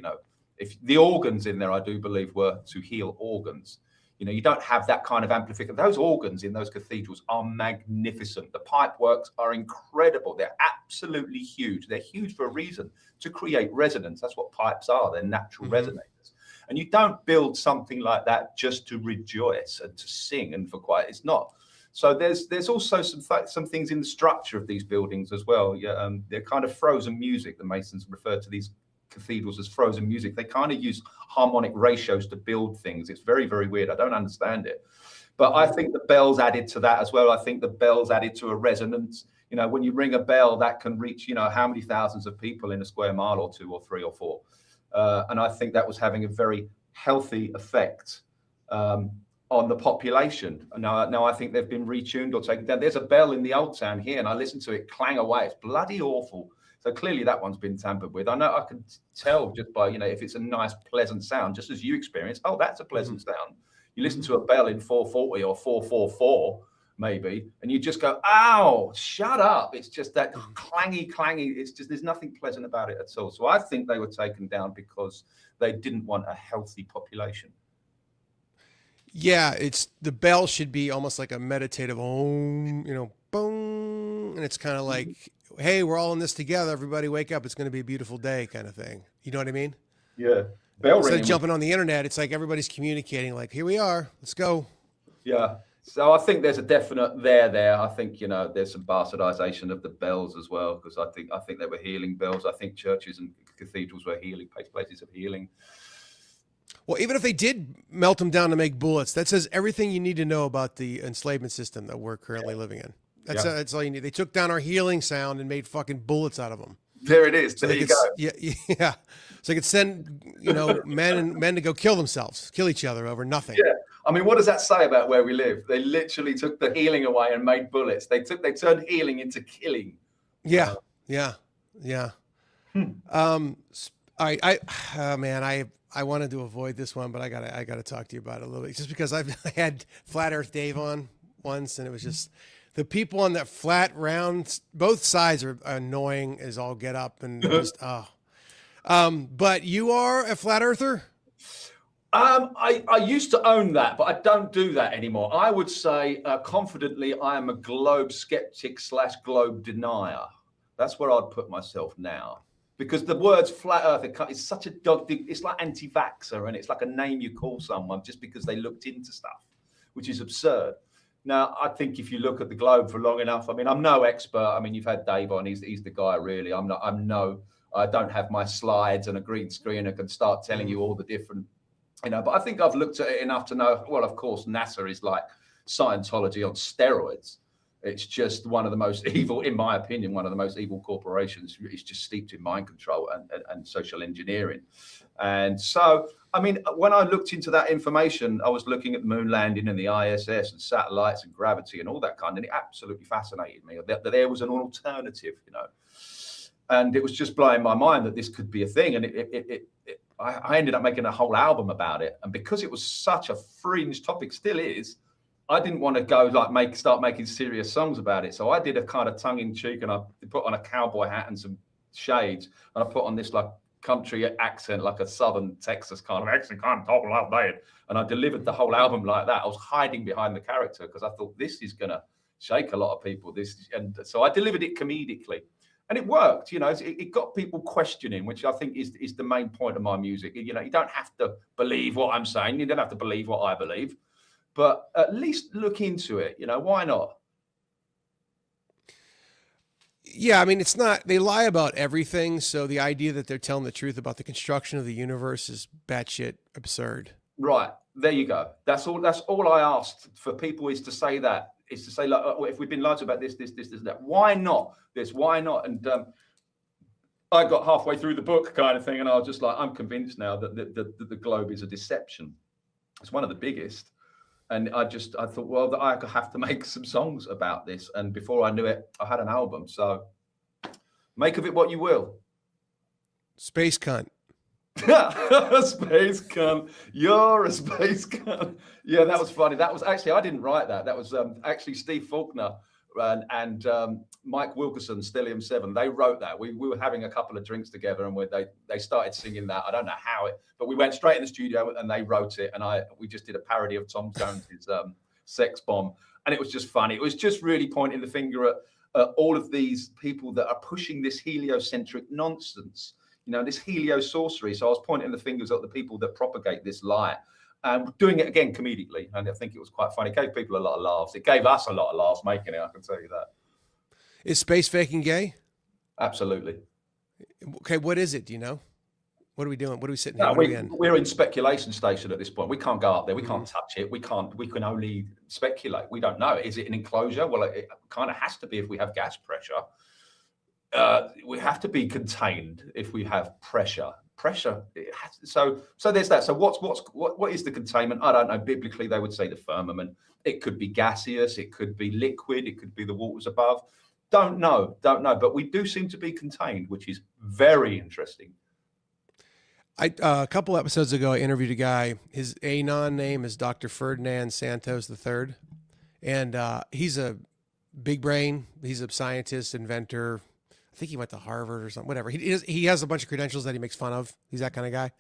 Speaker 3: if the organs in there, I do believe, were to heal organs. You don't have that kind of amplification. Those organs in those cathedrals are magnificent. The pipe works are incredible. They're absolutely huge. They're huge for a reason, to create resonance. That's what pipes are. They're natural resonators. And you don't build something like that just to rejoice and to sing and for quiet. It's not. So there's also some things in the structure of these buildings as well. Yeah, they're kind of frozen music. The Masons refer to these cathedrals as frozen music. They kind of use harmonic ratios to build things. It's very, very weird. I don't understand it. But I think the bells added to that as well. I think the bells added to a resonance. When you ring a bell, that can reach, how many thousands of people in a square mile or 2 or 3 or 4. And I think that was having a very healthy effect on the population. Now I think they've been retuned or taken down. There's a bell in the Old Town here, and I listen to it clang away. It's bloody awful. So clearly that one's been tampered with. I know I can tell just by, if it's a nice, pleasant sound, just as you experience. Oh, that's a pleasant sound. You listen to a bell in 440 or 444, maybe, and you just go, ow, shut up. It's just that clangy. It's just, there's nothing pleasant about it at all. So I think they were taken down because they didn't want a healthy population.
Speaker 1: Yeah, the bell should be almost like a meditative boom, and it's kind of like, hey, we're all in this together. Everybody wake up. It's going to be a beautiful day kind of thing. You know what I mean?
Speaker 3: Yeah. Bell
Speaker 1: Instead of jumping on the internet, it's like everybody's communicating like, here we are. Let's go.
Speaker 3: Yeah. So I think there's a definite there. I think, there's some bastardization of the bells as well, because I think they were healing bells. I think churches and cathedrals were healing places of healing.
Speaker 1: Well, even if they did melt them down to make bullets, that says everything you need to know about the enslavement system that we're currently living in. That's all you need. They took down our healing sound and made fucking bullets out of them.
Speaker 3: There it is. There you go.
Speaker 1: Yeah. So they could send, men to go kill each other over nothing.
Speaker 3: Yeah. I mean, what does that say about where we live? They literally took the healing away and made bullets. They turned healing into killing.
Speaker 1: Yeah. All right. I wanted to avoid this one, but I gotta talk to you about it a little bit, just because I had Flat Earth Dave on once, and it was just the people on that flat round. Both sides are annoying as all get up, and just but you are a flat earther.
Speaker 3: I used to own that, but I don't do that anymore. I would say confidently, I am a globe skeptic / globe denier. That's where I'd put myself now. Because the words flat earth is such a dog. It's like anti-vaxxer, and it's like a name you call someone just because they looked into stuff, which is absurd. Now, I think if you look at the globe for long enough, I mean, I'm no expert. I mean, you've had Dave on. He's the guy, really. I don't have my slides and a green screen and can start telling you all the different, but I think I've looked at it enough to know, well, of course, NASA is like Scientology on steroids. It's just one of the most evil, in my opinion, one of the most evil corporations. It's just steeped in mind control and social engineering. And so, I mean, when I looked into that information, I was looking at the moon landing and the ISS and satellites and gravity and all that kind, and it absolutely fascinated me that there was an alternative, you know. And it was just blowing my mind that this could be a thing. And I ended up making a whole album about it. And because it was such a fringe topic, still is, I didn't want to go like start making serious songs about it. So I did a kind of tongue in cheek, and I put on a cowboy hat and some shades, and I put on this like country accent, like a Southern Texas kind of accent, kind of talk like that. And I delivered the whole album like that. I was hiding behind the character because I thought this is going to shake a lot of people. And so I delivered it comedically. And it worked, you know, it got people questioning, which I think is the main point of my music. You know, you don't have to believe what I'm saying. You don't have to believe what I believe, but at least look into it. You know, why not?
Speaker 1: Yeah, I mean, it's not, they lie about everything. So the idea that they're telling the truth about the construction of the universe is batshit absurd.
Speaker 3: Right. There you go. That's all I asked for people is to say that. Is to say, like, if we've been lied to about this, that, why not this? Why not? And I got halfway through the book kind of thing, and I was just like, I'm convinced now that the globe is a deception. It's one of the biggest. And I thought, well, I have to make some songs about this. And before I knew it, I had an album. So make of it what you will.
Speaker 1: Space cunt.
Speaker 3: Space cunt. You're a space cunt. Yeah, that was funny. That was actually, I didn't write that. That was actually Steve Faulkner and Mike Wilkerson, Stellium 7. They wrote that. We were having a couple of drinks together, and they started singing that. I don't know how but we went straight in the studio and they wrote it. And we just did a parody of Tom Jones's Sex Bomb. And it was just funny. It was just really pointing the finger at all of these people that are pushing this heliocentric nonsense. You know, this heliosorcery. So I was pointing the fingers at the people that propagate this lie, and doing it again comedically. And I think it was quite funny. It gave people a lot of laughs. It gave us a lot of laughs making it, I can tell you that.
Speaker 1: Is space faking gay?
Speaker 3: Absolutely.
Speaker 1: Okay, what is it? Do you know? What are we doing? What are we sitting here?
Speaker 3: No, we're in speculation station at this point. We can't go up there. We can't touch it. We can only speculate. We don't know. Is it an enclosure? Well, it kind of has to be if we have gas pressure. We have to be contained if we have pressure. So there's that. So what is the containment? I don't know. Biblically, they would say the firmament. It could be gaseous. It could be liquid. It could be the waters above. Don't know. But we do seem to be contained, which is very interesting.
Speaker 1: A couple episodes ago, I interviewed a guy. His Anon name is Dr. Ferdinand Santos III, and he's a big brain. He's a scientist, inventor. I think he went to Harvard or something, whatever. He has a bunch of credentials that he makes fun of. He's that kind of guy.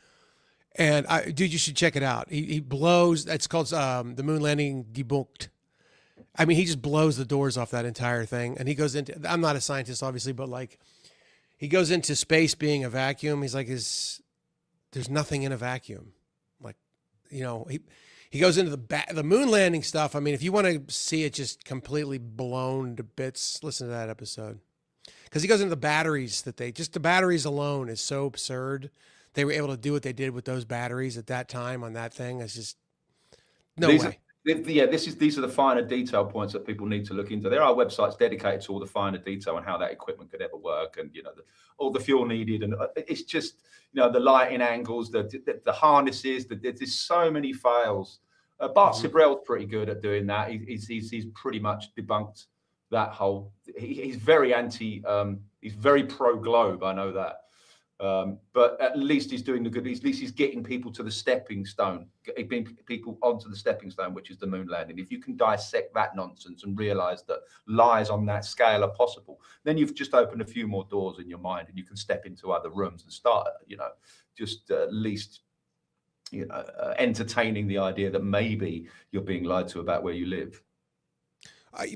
Speaker 1: And dude, you should check it out. He blows, it's called The Moon Landing Debunked. I mean, he just blows the doors off that entire thing. And he goes into, I'm not a scientist, obviously, but like, he goes into space being a vacuum. He's like, there's nothing in a vacuum. Like, you know, he goes into the moon landing stuff. I mean, if you want to see it just completely blown to bits, listen to that episode. Because he goes into the batteries the batteries alone is so absurd. They were able to do what they did with those batteries at that time on that thing. It's just no way.
Speaker 3: These are the finer detail points that people need to look into. There are websites dedicated to all the finer detail and how that equipment could ever work, and you know, all the fuel needed, and it's just, you know, the lighting angles, the harnesses. There's so many fails. Bart Sibrel's pretty good at doing that. He's pretty much debunked that whole. He's very he's very pro globe. I know that. But at least he's doing the good. At least he's getting people to the stepping stone, getting people onto the stepping stone, which is the moon landing. If you can dissect that nonsense and realize that lies on that scale are possible, then you've just opened a few more doors in your mind, and you can step into other rooms and start, you know, just at least, you know, entertaining the idea that maybe you're being lied to about where you live.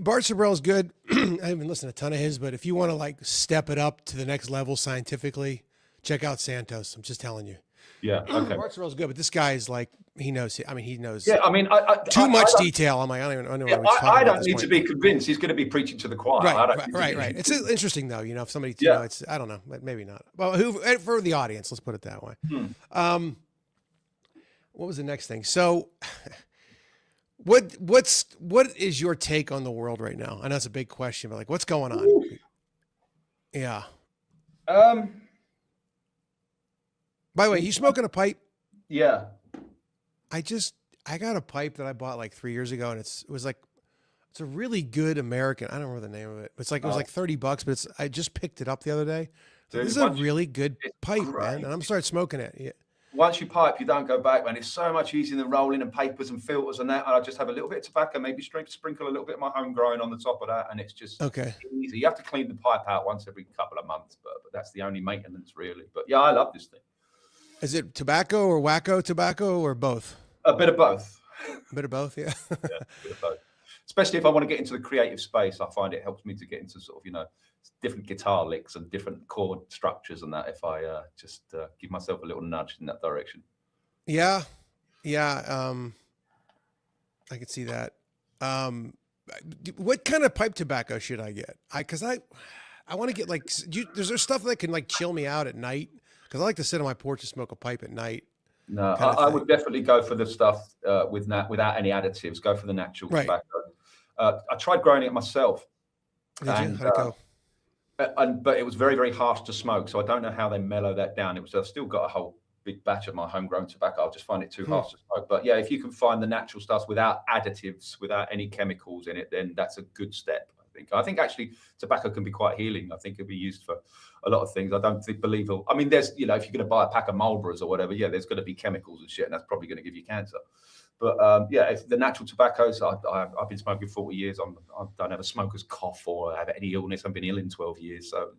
Speaker 1: Bart Sibrel is good. I haven't listened to a ton of his, but if you want to like step it up to the next level scientifically, check out Santos. I'm just telling you.
Speaker 3: Yeah. Okay.
Speaker 1: Bart Sibrel's good, but this guy is like, he knows. I mean, he knows.
Speaker 3: Yeah. I mean,
Speaker 1: too much detail. I'm like, I don't know.
Speaker 3: I don't need to be convinced. He's going to be preaching to the choir.
Speaker 1: Right. It's interesting though. You know, if somebody, you know, it's, I don't know, maybe not. Well, for the audience, let's put it that way. What was the next thing? So What is your take on the world right now? I know it's a big question, but like, what's going on?
Speaker 3: Ooh.
Speaker 1: Yeah.
Speaker 3: Um,
Speaker 1: By the way, you smoking a pipe?
Speaker 3: yeah.
Speaker 1: I got a pipe that I bought like 3 years ago, and it's a really good American. I don't remember the name of it. It's like it was like $30, but I just picked it up the other day. So
Speaker 3: Dude,
Speaker 1: this is a really good pipe,
Speaker 3: great.
Speaker 1: man. And I'm started smoking it. Yeah.
Speaker 3: Once you pipe, you don't go back, man. It's so much easier than rolling and papers and filters and that. And I just have a little bit of tobacco, maybe sprinkle a little bit of my homegrown on the top of that, and it's just easy. You have to clean the pipe out once every couple of months, but that's the only maintenance really. But yeah, I love this thing.
Speaker 1: Is it tobacco or wacko tobacco or both?
Speaker 3: A bit of both.
Speaker 1: A bit of both, yeah.
Speaker 3: Yeah, a bit of both. Especially if I want to get into the creative space, I find it helps me to get into sort of, different guitar licks and different chord structures and that, if I just give myself a little nudge in that direction.
Speaker 1: Yeah. I can see that. What kind of pipe tobacco should I get? Because I want to get like, is there stuff that can like chill me out at night? Because I like to sit on my porch and smoke a pipe at night.
Speaker 3: No, I would definitely go for the stuff without any additives. Go for the natural tobacco. I tried growing it myself.
Speaker 1: Did you? How'd it go?
Speaker 3: But it was very, very harsh to smoke. So I don't know how they mellow that down. I've still got a whole big batch of my homegrown tobacco. I'll just find it too harsh to smoke. But yeah, if you can find the natural stuff without additives, without any chemicals in it, then that's a good step. I think actually tobacco can be quite healing. I think it'll be used for a lot of things. I don't believe. I mean, there's, if you're going to buy a pack of Marlboros or whatever, yeah, there's going to be chemicals and shit, and that's probably going to give you cancer. But yeah, if the natural tobaccos, I've been smoking 40 years. I don't have a smoker's cough or have any illness. I've been ill in 12 years. So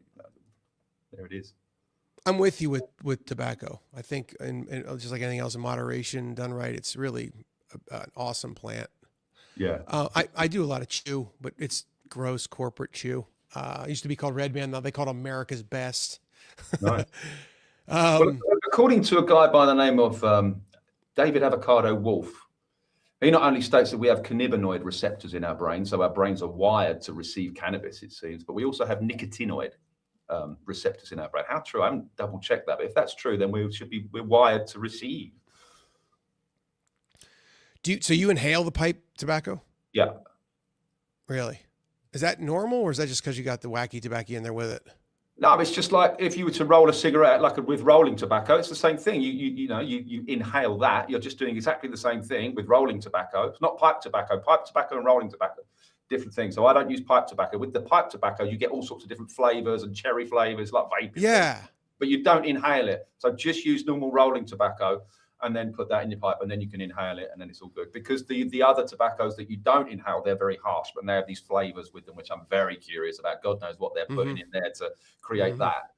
Speaker 3: there it is.
Speaker 1: I'm with you with tobacco. I think, and just like anything else in moderation, done right, it's really an awesome plant.
Speaker 3: Yeah.
Speaker 1: I do a lot of chew, but it's gross corporate chew. It used to be called Red Man. Now they call it America's Best.
Speaker 3: Nice. Well, according to a guy by the name of David Avocado Wolf, he not only states that we have cannabinoid receptors in our brain, so our brains are wired to receive cannabis, it seems, but we also have nicotinoid receptors in our brain. How true? I haven't double checked that, but if that's true, then we're wired to receive.
Speaker 1: So you inhale the pipe tobacco?
Speaker 3: Yeah.
Speaker 1: Really? Is that normal, or is that just because you got the wacky tobacco in there with it?
Speaker 3: No, it's just like if you were to roll a cigarette, with rolling tobacco, it's the same thing. You inhale that. You're just doing exactly the same thing with rolling tobacco. It's not pipe tobacco. Pipe tobacco and rolling tobacco, different things. So I don't use pipe tobacco. With the pipe tobacco, you get all sorts of different flavors and cherry flavors, like vaping.
Speaker 1: Yeah.
Speaker 3: But you don't inhale it. So just use normal rolling tobacco and then put that in your pipe, and then you can inhale it, and then it's all good. Because the other tobaccos that you don't inhale, they're very harsh, but they have these flavors with them, which I'm very curious about. God knows what they're putting in there to create that.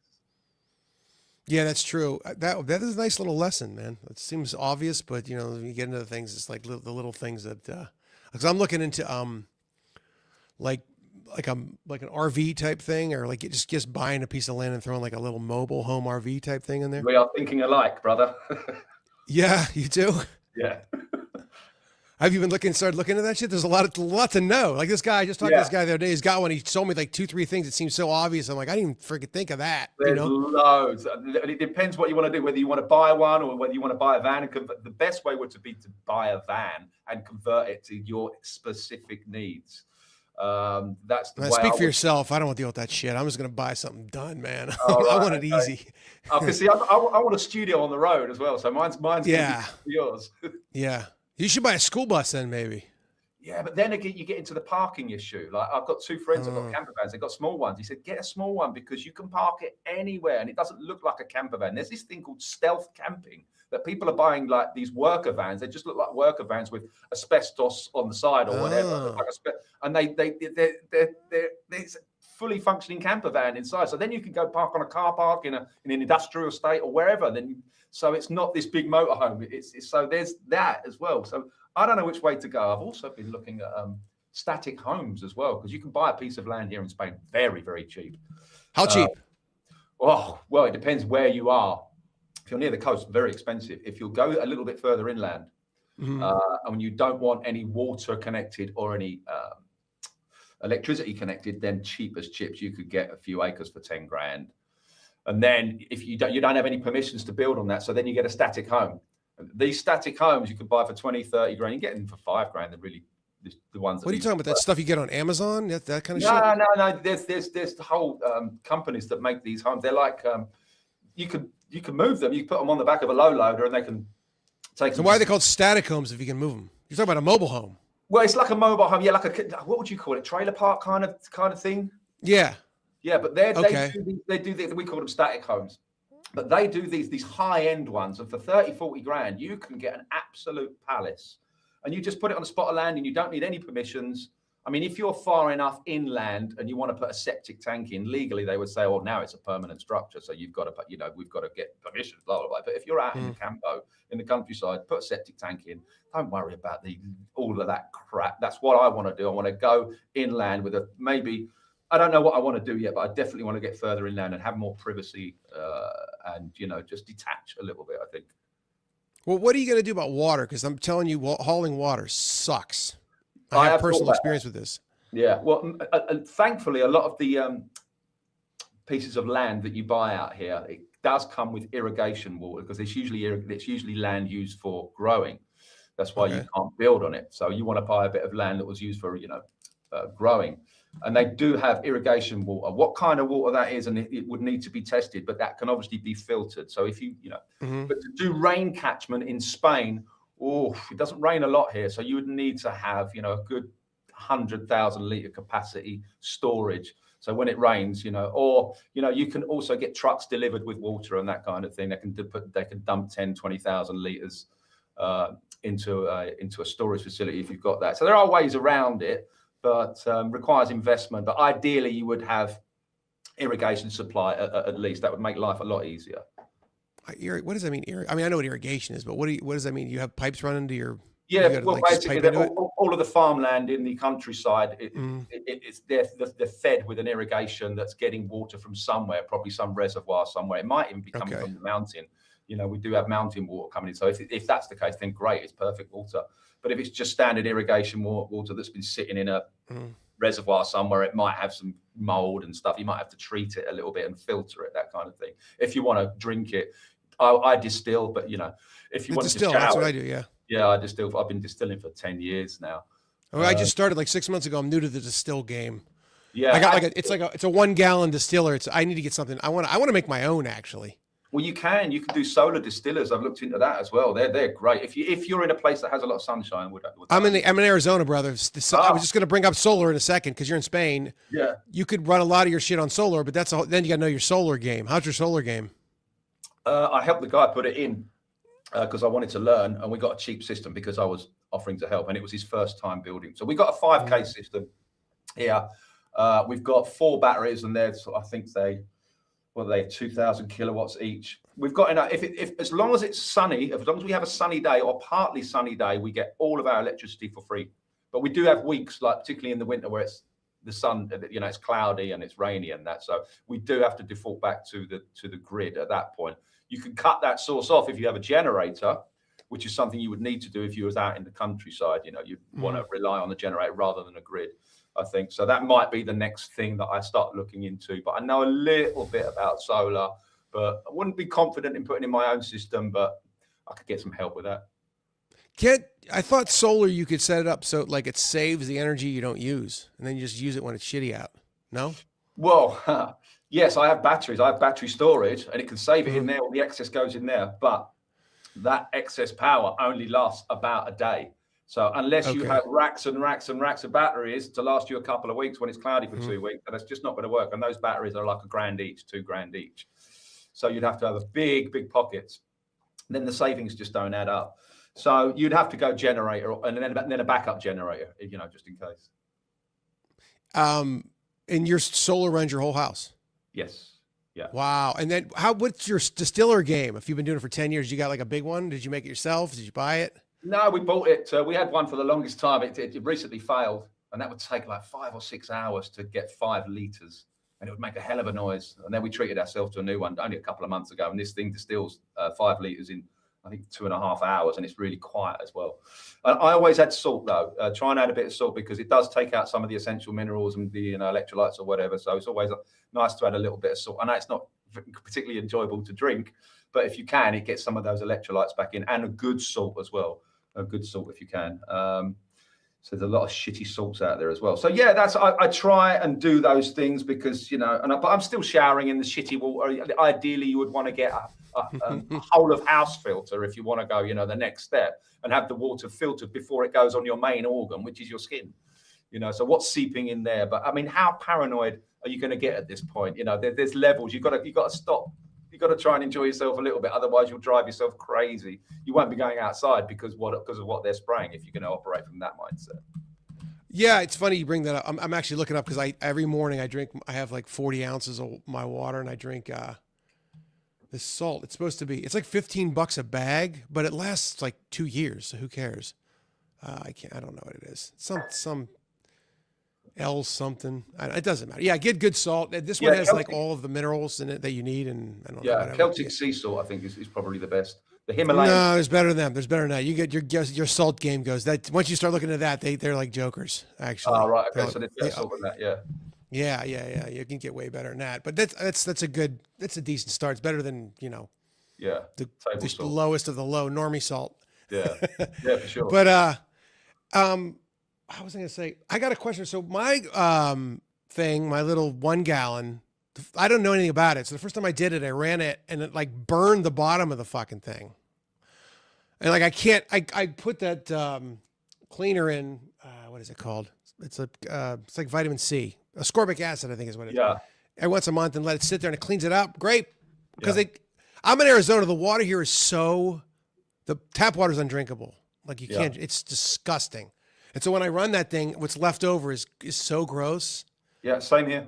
Speaker 1: Yeah, that's true. That is a nice little lesson, man. It seems obvious, but when you get into the things, it's like the little things that. Because I'm looking into like an RV type thing, or like just buying a piece of land and throwing like a little mobile home RV type thing in there.
Speaker 3: We are thinking alike, brother.
Speaker 1: Yeah, you do.
Speaker 3: Yeah.
Speaker 1: Have you started looking at that shit? There's a lot to know. Like this guy, I just talked to this guy the other day. He's got one. He told me like 2-3 things that seem so obvious. I'm like, I didn't even freaking think of that.
Speaker 3: There's loads. It depends what you want to do, whether you want to buy one or whether you want to buy a van. And the best way would be to buy a van and convert it to your specific needs. That's the way.
Speaker 1: Speak for yourself. I don't want to deal with that shit. I'm just going to buy something done, man.
Speaker 3: Oh,
Speaker 1: I want it easy.
Speaker 3: Because see, I want a studio on the road as well. So mine's
Speaker 1: yeah.
Speaker 3: Yours.
Speaker 1: Yeah. You should buy a school bus then, maybe.
Speaker 3: Yeah, but then again, you get into the parking issue. Like I've got 2 friends that got camper vans. They've got small ones. He said, get a small one because you can park it anywhere and it doesn't look like a camper van. There's this thing called stealth camping that people are buying, like these worker vans. They just look like worker vans with asbestos on the side or whatever. And they're fully functioning camper van inside. So then you can go park on a car park in an industrial estate or wherever. So it's not this big motorhome. So there's that as well. So I don't know which way to go. I've also been looking at static homes as well, because you can buy a piece of land here in Spain very, very cheap.
Speaker 1: How cheap?
Speaker 3: Well, it depends where you are. If you're near the coast, very expensive. If you'll go a little bit further inland, and you don't want any water connected or any electricity connected, then cheap as chips, you could get a few acres for 10 grand. And then if you don't have any permissions to build on that, so then you get a static home. These static homes you could buy for 20, 30 grand. You get them for 5 grand. They're really the ones.
Speaker 1: What are you talking about? That stuff you get on Amazon? That kind of shit?
Speaker 3: No. There's the whole companies that make these homes. They're like you can move them. You can put them on the back of a low loader, and they can take.
Speaker 1: So why are they called static homes if you can move them? You're talking about a mobile home.
Speaker 3: Well, it's like a mobile home. Yeah, like what would you call it? Trailer park kind of thing.
Speaker 1: Yeah.
Speaker 3: Yeah, but they do these. We call them static homes. But they do these high-end ones, and for 30, 40 grand, you can get an absolute palace. And you just put it on a spot of land, and you don't need any permissions. I mean, if you're far enough inland and you want to put a septic tank in, legally they would say, "Oh, now it's a permanent structure, so you've got to, we've got to get permission." Blah blah blah. But if you're out in the campo, in the countryside, put a septic tank in. Don't worry about all of that crap. That's what I want to do. I want to go inland with maybe. I don't know what I want to do yet, but I definitely want to get further inland and have more privacy and, just detach a little bit, I think.
Speaker 1: Well, what are you going to do about water? Because I'm telling you, hauling water sucks. I have personal experience with this.
Speaker 3: Yeah. Well, thankfully, a lot of the pieces of land that you buy out here, it does come with irrigation water because it's usually land used for growing. That's why you can't build on it. So you want to buy a bit of land that was used for, growing. And they do have irrigation water. What kind of water that is, and it would need to be tested, but that can obviously be filtered. So if but to do rain catchment in Spain, it doesn't rain a lot here. So you would need to have, a good 100,000 litre capacity storage. So when it rains, you can also get trucks delivered with water and that kind of thing. They can dump 10, 20,000 litres into a storage facility if you've got that. So there are ways around it, but requires investment. But ideally, you would have irrigation supply at least. That would make life a lot easier.
Speaker 1: What does that mean? I mean, I know what irrigation is, but what does that mean? You have pipes running to your...
Speaker 3: Yeah, well, basically, all of the farmland in the countryside, they're fed with an irrigation that's getting water from somewhere, probably some reservoir somewhere. It might even be coming from the mountain. We do have mountain water coming in. So if that's the case, then great, it's perfect water. But if it's just standard irrigation water that's been sitting in a reservoir somewhere, it might have some mold and stuff. You might have to treat it a little bit and filter it, that kind of thing. If you want to drink it, I distill, but if you want to distill,
Speaker 1: that's what I do. Yeah.
Speaker 3: Yeah, I distill. I've been distilling for 10 years now.
Speaker 1: I just started like 6 months ago. I'm new to the distill game.
Speaker 3: Yeah,
Speaker 1: I got it's a 1 gallon distiller. I need to get something. I want to make my own actually.
Speaker 3: Well, you can do solar distillers. I've looked into that as well. They're great. If you're in a place that has a lot of sunshine,
Speaker 1: I'm in Arizona, brother. I was just going to bring up solar in a second because you're in Spain.
Speaker 3: Yeah,
Speaker 1: you could run a lot of your shit on solar, but then you got to know your solar game. How's your solar game?
Speaker 3: I helped the guy put it in because I wanted to learn, and we got a cheap system because I was offering to help, and it was his first time building. So we got a 5K system here. We've got 4 batteries, and I think they're 2,000 kilowatts each. We've got enough. If as long as it's sunny, as long as we have a sunny day or partly sunny day, we get all of our electricity for free. But we do have weeks, like particularly in the winter, where it's the sun, it's cloudy and it's rainy and that. So we do have to default back to the grid at that point. You can cut that source off if you have a generator, which is something you would need to do if you was out in the countryside. You want to rely on the generator rather than a grid, I think. So that might be the next thing that I start looking into. But I know a little bit about solar, but I wouldn't be confident in putting in my own system, but I could get some help with that.
Speaker 1: I thought solar, you could set it up so like it saves the energy you don't use, and then you just use it when it's shitty out. No?
Speaker 3: Well, yes, I have batteries. I have battery storage, and it can save it in there. All the excess goes in there, but that excess power only lasts about a day. So unless you have racks and racks and racks of batteries to last you a couple of weeks when it's cloudy for 2 weeks, then that's just not going to work. And those batteries are like $1,000 each, $2,000 each. So you'd have to have a big pockets. Then the savings just don't add up. So you'd have to go generator and then a backup generator, just in case.
Speaker 1: And your solar runs your whole house?
Speaker 3: Yes. Yeah.
Speaker 1: Wow. And then what's your distiller game? If you've been doing it for 10 years, you got like a big one? Did you make it yourself? Did you buy it?
Speaker 3: No, we bought it. We had one for the longest time. It recently failed, and that would take like 5 or 6 hours to get 5 liters, and it would make a hell of a noise. And then we treated ourselves to a new one only a couple of months ago, and this thing distills 5 liters in I think 2.5 hours, and it's really quiet as well. I always add salt though. Try and add a bit of salt because it does take out some of the essential minerals and the electrolytes or whatever. So it's always nice to add a little bit of salt. I know it's not particularly enjoyable to drink, but if you can, it gets some of those electrolytes back in, and a good salt as well. A good salt if you can. So there's a lot of shitty salts out there as well. So yeah, I try and do those things because but I'm still showering in the shitty water. Ideally, you would want to get a whole of house filter if you want to go, the next step, and have the water filtered before it goes on your main organ, which is your skin. So what's seeping in there? But I mean, how paranoid are you going to get at this point? There's levels. You've got to stop. You've got to try and enjoy yourself a little bit. Otherwise, you'll drive yourself crazy. You won't be going outside because of what they're spraying if you're going to operate from that mindset.
Speaker 1: Yeah, it's funny you bring that up. I'm actually looking up because every morning I have like 40 ounces of my water, and I drink this salt. It's like $15 a bag, but it lasts like 2 years. So who cares? I don't know what it is. Some L something. It doesn't matter. Yeah, get good salt. This one has like all of the minerals in it that you need, and I don't know.
Speaker 3: Yeah, Celtic sea salt I think is probably the best. The Himalayan.
Speaker 1: No, there's better than them. There's better than that. You get your salt game goes. That once you start looking at that, they're like jokers actually.
Speaker 3: Oh right, okay. So there's salt in that, yeah.
Speaker 1: Yeah. You can get way better than that, but that's a decent start. It's better than the lowest of the low normie salt.
Speaker 3: Yeah, yeah, for sure.
Speaker 1: But I was going to say, I got a question. So my my little 1 gallon, I don't know anything about it. So the first time I did it, I ran it and it like burned the bottom of the fucking thing. And like, I put that cleaner in, what is it called? It's like vitamin C, ascorbic acid, I think is what it is.
Speaker 3: Yeah.
Speaker 1: Every once a month and let it sit there and it cleans it up. Great. Because I'm in Arizona. The water here is the tap water is undrinkable. Like you can't, it's disgusting. And so when I run that thing, what's left over is so gross.
Speaker 3: Yeah, same here.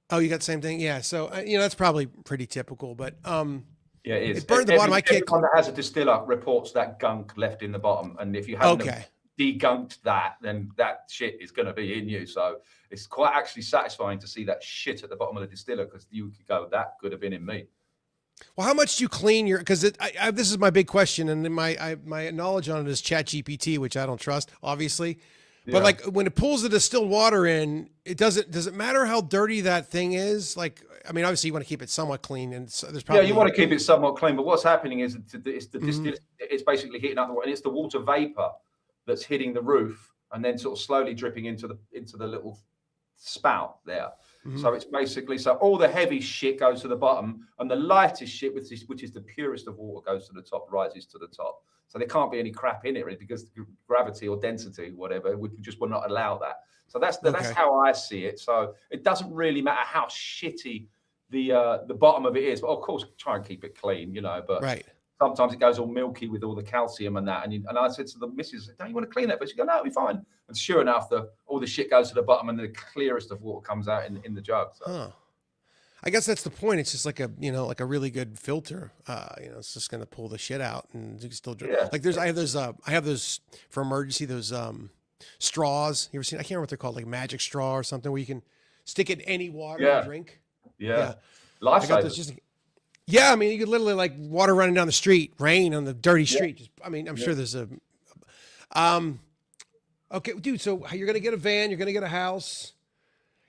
Speaker 1: Oh, you got the same thing? Yeah. So, that's probably pretty typical, but
Speaker 3: yeah, it is.
Speaker 1: It burned the bottom.
Speaker 3: Everyone that has a distiller reports that gunk left in the bottom. And if you haven't degunked that, then that shit is going to be in you. So it's quite actually satisfying to see that shit at the bottom of the distiller because you could go, that could have been in me.
Speaker 1: Well, how much do you clean your? Because this is my big question, and my knowledge on it is ChatGPT, which I don't trust, obviously. Yeah. But like when it pulls the distilled water in, does it matter how dirty that thing is? Like, I mean, obviously you want to keep it somewhat clean, and there's probably
Speaker 3: you want to keep it somewhat clean. But what's happening is it's basically hitting up the water, and it's the water vapor that's hitting the roof, and then sort of slowly dripping into the little spout there. So it's basically, all the heavy shit goes to the bottom and the lightest shit, which is the purest of water, goes to the top, rises to the top. So there can't be any crap in it really, because gravity or density, whatever, would not allow that. So that's how I see it. So it doesn't really matter how shitty the bottom of it is, but of course try and keep it clean, but
Speaker 1: right.
Speaker 3: Sometimes it goes all milky with all the calcium and that. And I said to the missus, don't you want to clean it? But she goes, no, it'll be fine. And sure enough, all the shit goes to the bottom and the clearest of water comes out in the jug. So.
Speaker 1: I guess that's the point. It's just like a really good filter. It's just going to pull the shit out and you can still drink. Yeah. Like I have those for emergency, those straws. You ever seen, I can't remember what they're called, like magic straw or something where you can stick it in any water and drink.
Speaker 3: Yeah. Lifesaver.
Speaker 1: Yeah, I mean, you could literally like water running down the street, rain on the dirty street. I'm sure there's okay, dude. So you're gonna get a van, you're gonna get a house.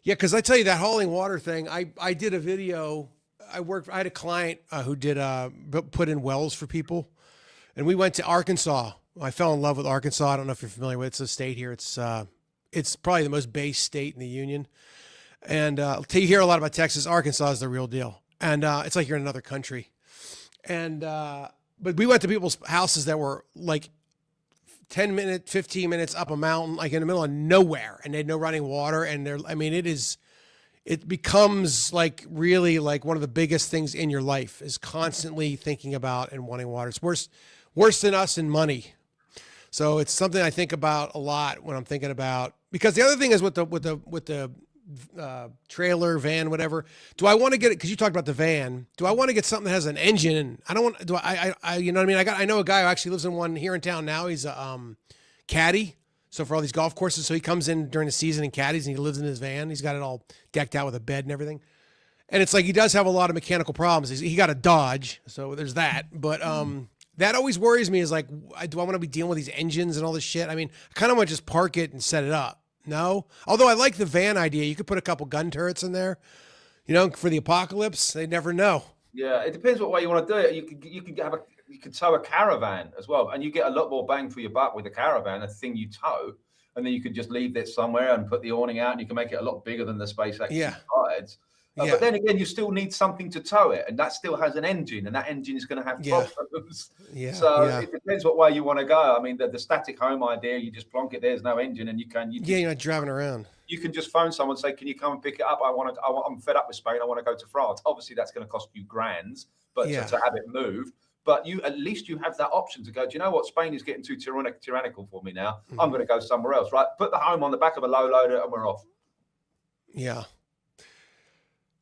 Speaker 1: Yeah, because I tell you that hauling water thing. I did a video. I had a client who did put in wells for people, and we went to Arkansas. I fell in love with Arkansas. I don't know if you're familiar with it. It's a state here. It's probably the most based state in the union. And you hear a lot about Texas. Arkansas is the real deal. And it's like you're in another country. And but we went to people's houses that were like 10 minutes, 15 minutes up a mountain, like in the middle of nowhere, and they had no running water. And it becomes like really like one of the biggest things in your life is constantly thinking about and wanting water. It's worse than us in money. So it's something I think about a lot when I'm thinking about, because the other thing is with the trailer, van, whatever. Do I want to get it? Because you talked about the van. Do I want to get something that has an engine? I don't want. Do I you know what I mean? I know a guy who actually lives in one here in town now. He's a caddy. So for all these golf courses, so he comes in during the season and caddies, and he lives in his van. He's got it all decked out with a bed and everything. And it's like he does have a lot of mechanical problems. He got a Dodge, so there's that. But That always worries me, is like, do I want to be dealing with these engines and all this shit? I mean, I kind of want to just park it and set it up. No? Although I like the van idea. You could put a couple gun turrets in there, for the apocalypse. They never know.
Speaker 3: Yeah, it depends what way you want to do it. You could tow a caravan as well, and you get a lot more bang for your buck with a caravan, a thing you tow, and then you could just leave it somewhere and put the awning out, and you can make it a lot bigger than the space actually provides. But then again, you still need something to tow it, and that still has an engine, and that engine is going to have problems. It depends what way you want to go. I mean, the static home idea, you just plonk it, there's no engine, and
Speaker 1: you're not driving around.
Speaker 3: You can just phone someone and say, can you come and pick it up? I'm fed up with Spain. I want to go to France. Obviously, that's going to cost you grands, but to have it moved. But at least you have that option to go, do you know what? Spain is getting too tyrannical for me now. I'm going to go somewhere else, right? Put the home on the back of a low loader and we're off.
Speaker 1: Yeah.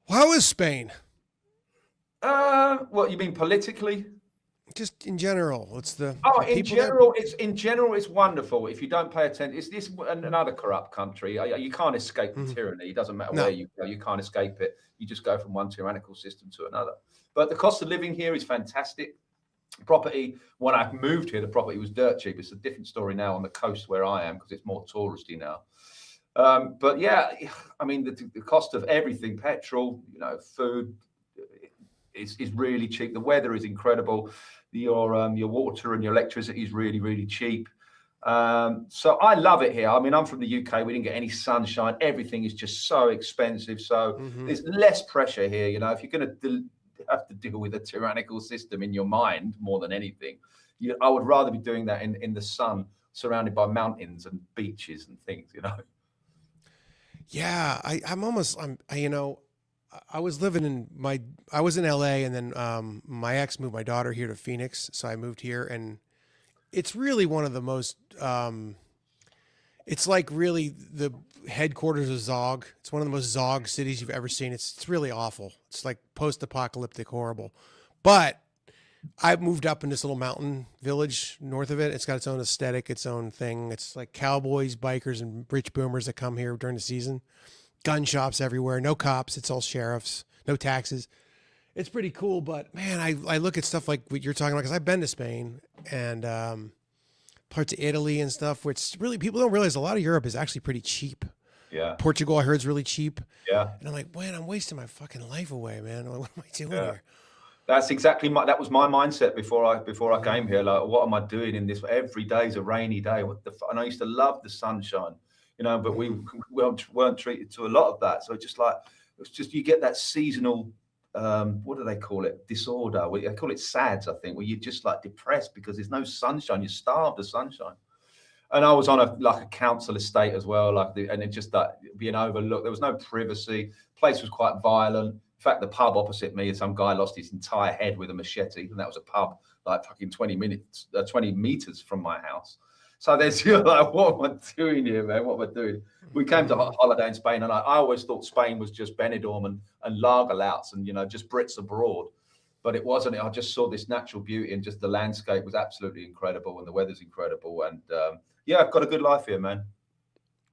Speaker 1: How is Spain?
Speaker 3: What you mean politically?
Speaker 1: Just in general,
Speaker 3: in general, it's wonderful. If you don't pay attention, it's another corrupt country. You can't escape the tyranny. It doesn't matter where you go. You can't escape it. You just go from one tyrannical system to another. But the cost of living here is fantastic. Property, when I moved here, the property was dirt cheap. It's a different story now on the coast where I am because it's more touristy now. But yeah, I mean, the cost of everything, petrol, food, is really cheap. The weather is incredible. Your water and your electricity is really, really cheap. So I love it here. I mean, I'm from the UK. We didn't get any sunshine. Everything is just so expensive. So there's less pressure here. If you're going to have to deal with a tyrannical system in your mind more than anything, I would rather be doing that in the sun, surrounded by mountains and beaches and things.
Speaker 1: Yeah, I was living I was in LA, and then my ex moved my daughter here to Phoenix. So I moved here, and it's really one of the most, it's like really the headquarters of Zog. It's one of the most Zog cities you've ever seen. It's really awful. It's like post-apocalyptic horrible. But I moved up in this little mountain village north of it. It's got its own aesthetic, its own thing. It's like cowboys, bikers, and rich boomers that come here during the season. Gun shops everywhere. No cops. It's all sheriffs. No taxes. It's pretty cool. But man, I look at stuff like what you're talking about, because I've been to Spain and parts of Italy and stuff, which really people don't realize a lot of Europe is actually pretty cheap.
Speaker 3: Yeah.
Speaker 1: Portugal, I heard, is really cheap.
Speaker 3: Yeah.
Speaker 1: And I'm like, man, I'm wasting my fucking life away, man. What am I doing here?
Speaker 3: That's exactly that was my mindset before I came here. Like, what am I doing in this? Every day is a rainy day. And I used to love the sunshine, but we weren't treated to a lot of that. So it's just you get that seasonal, what do they call it? Disorder. I call it SADS, I think, where you're just like depressed because there's no sunshine. You're starved of sunshine. And I was on a council estate as well, and it just being overlooked. There was no privacy. Place was quite violent. In fact, the pub opposite me, some guy lost his entire head with a machete, and that was a pub like fucking 20 meters from my house. So there's like, what am I doing here, man? What am I doing? We came to holiday in Spain, and I always thought Spain was just Benidorm and lager louts and just Brits abroad, but it wasn't. I just saw this natural beauty, and just the landscape was absolutely incredible, and the weather's incredible, and I've got a good life here, man.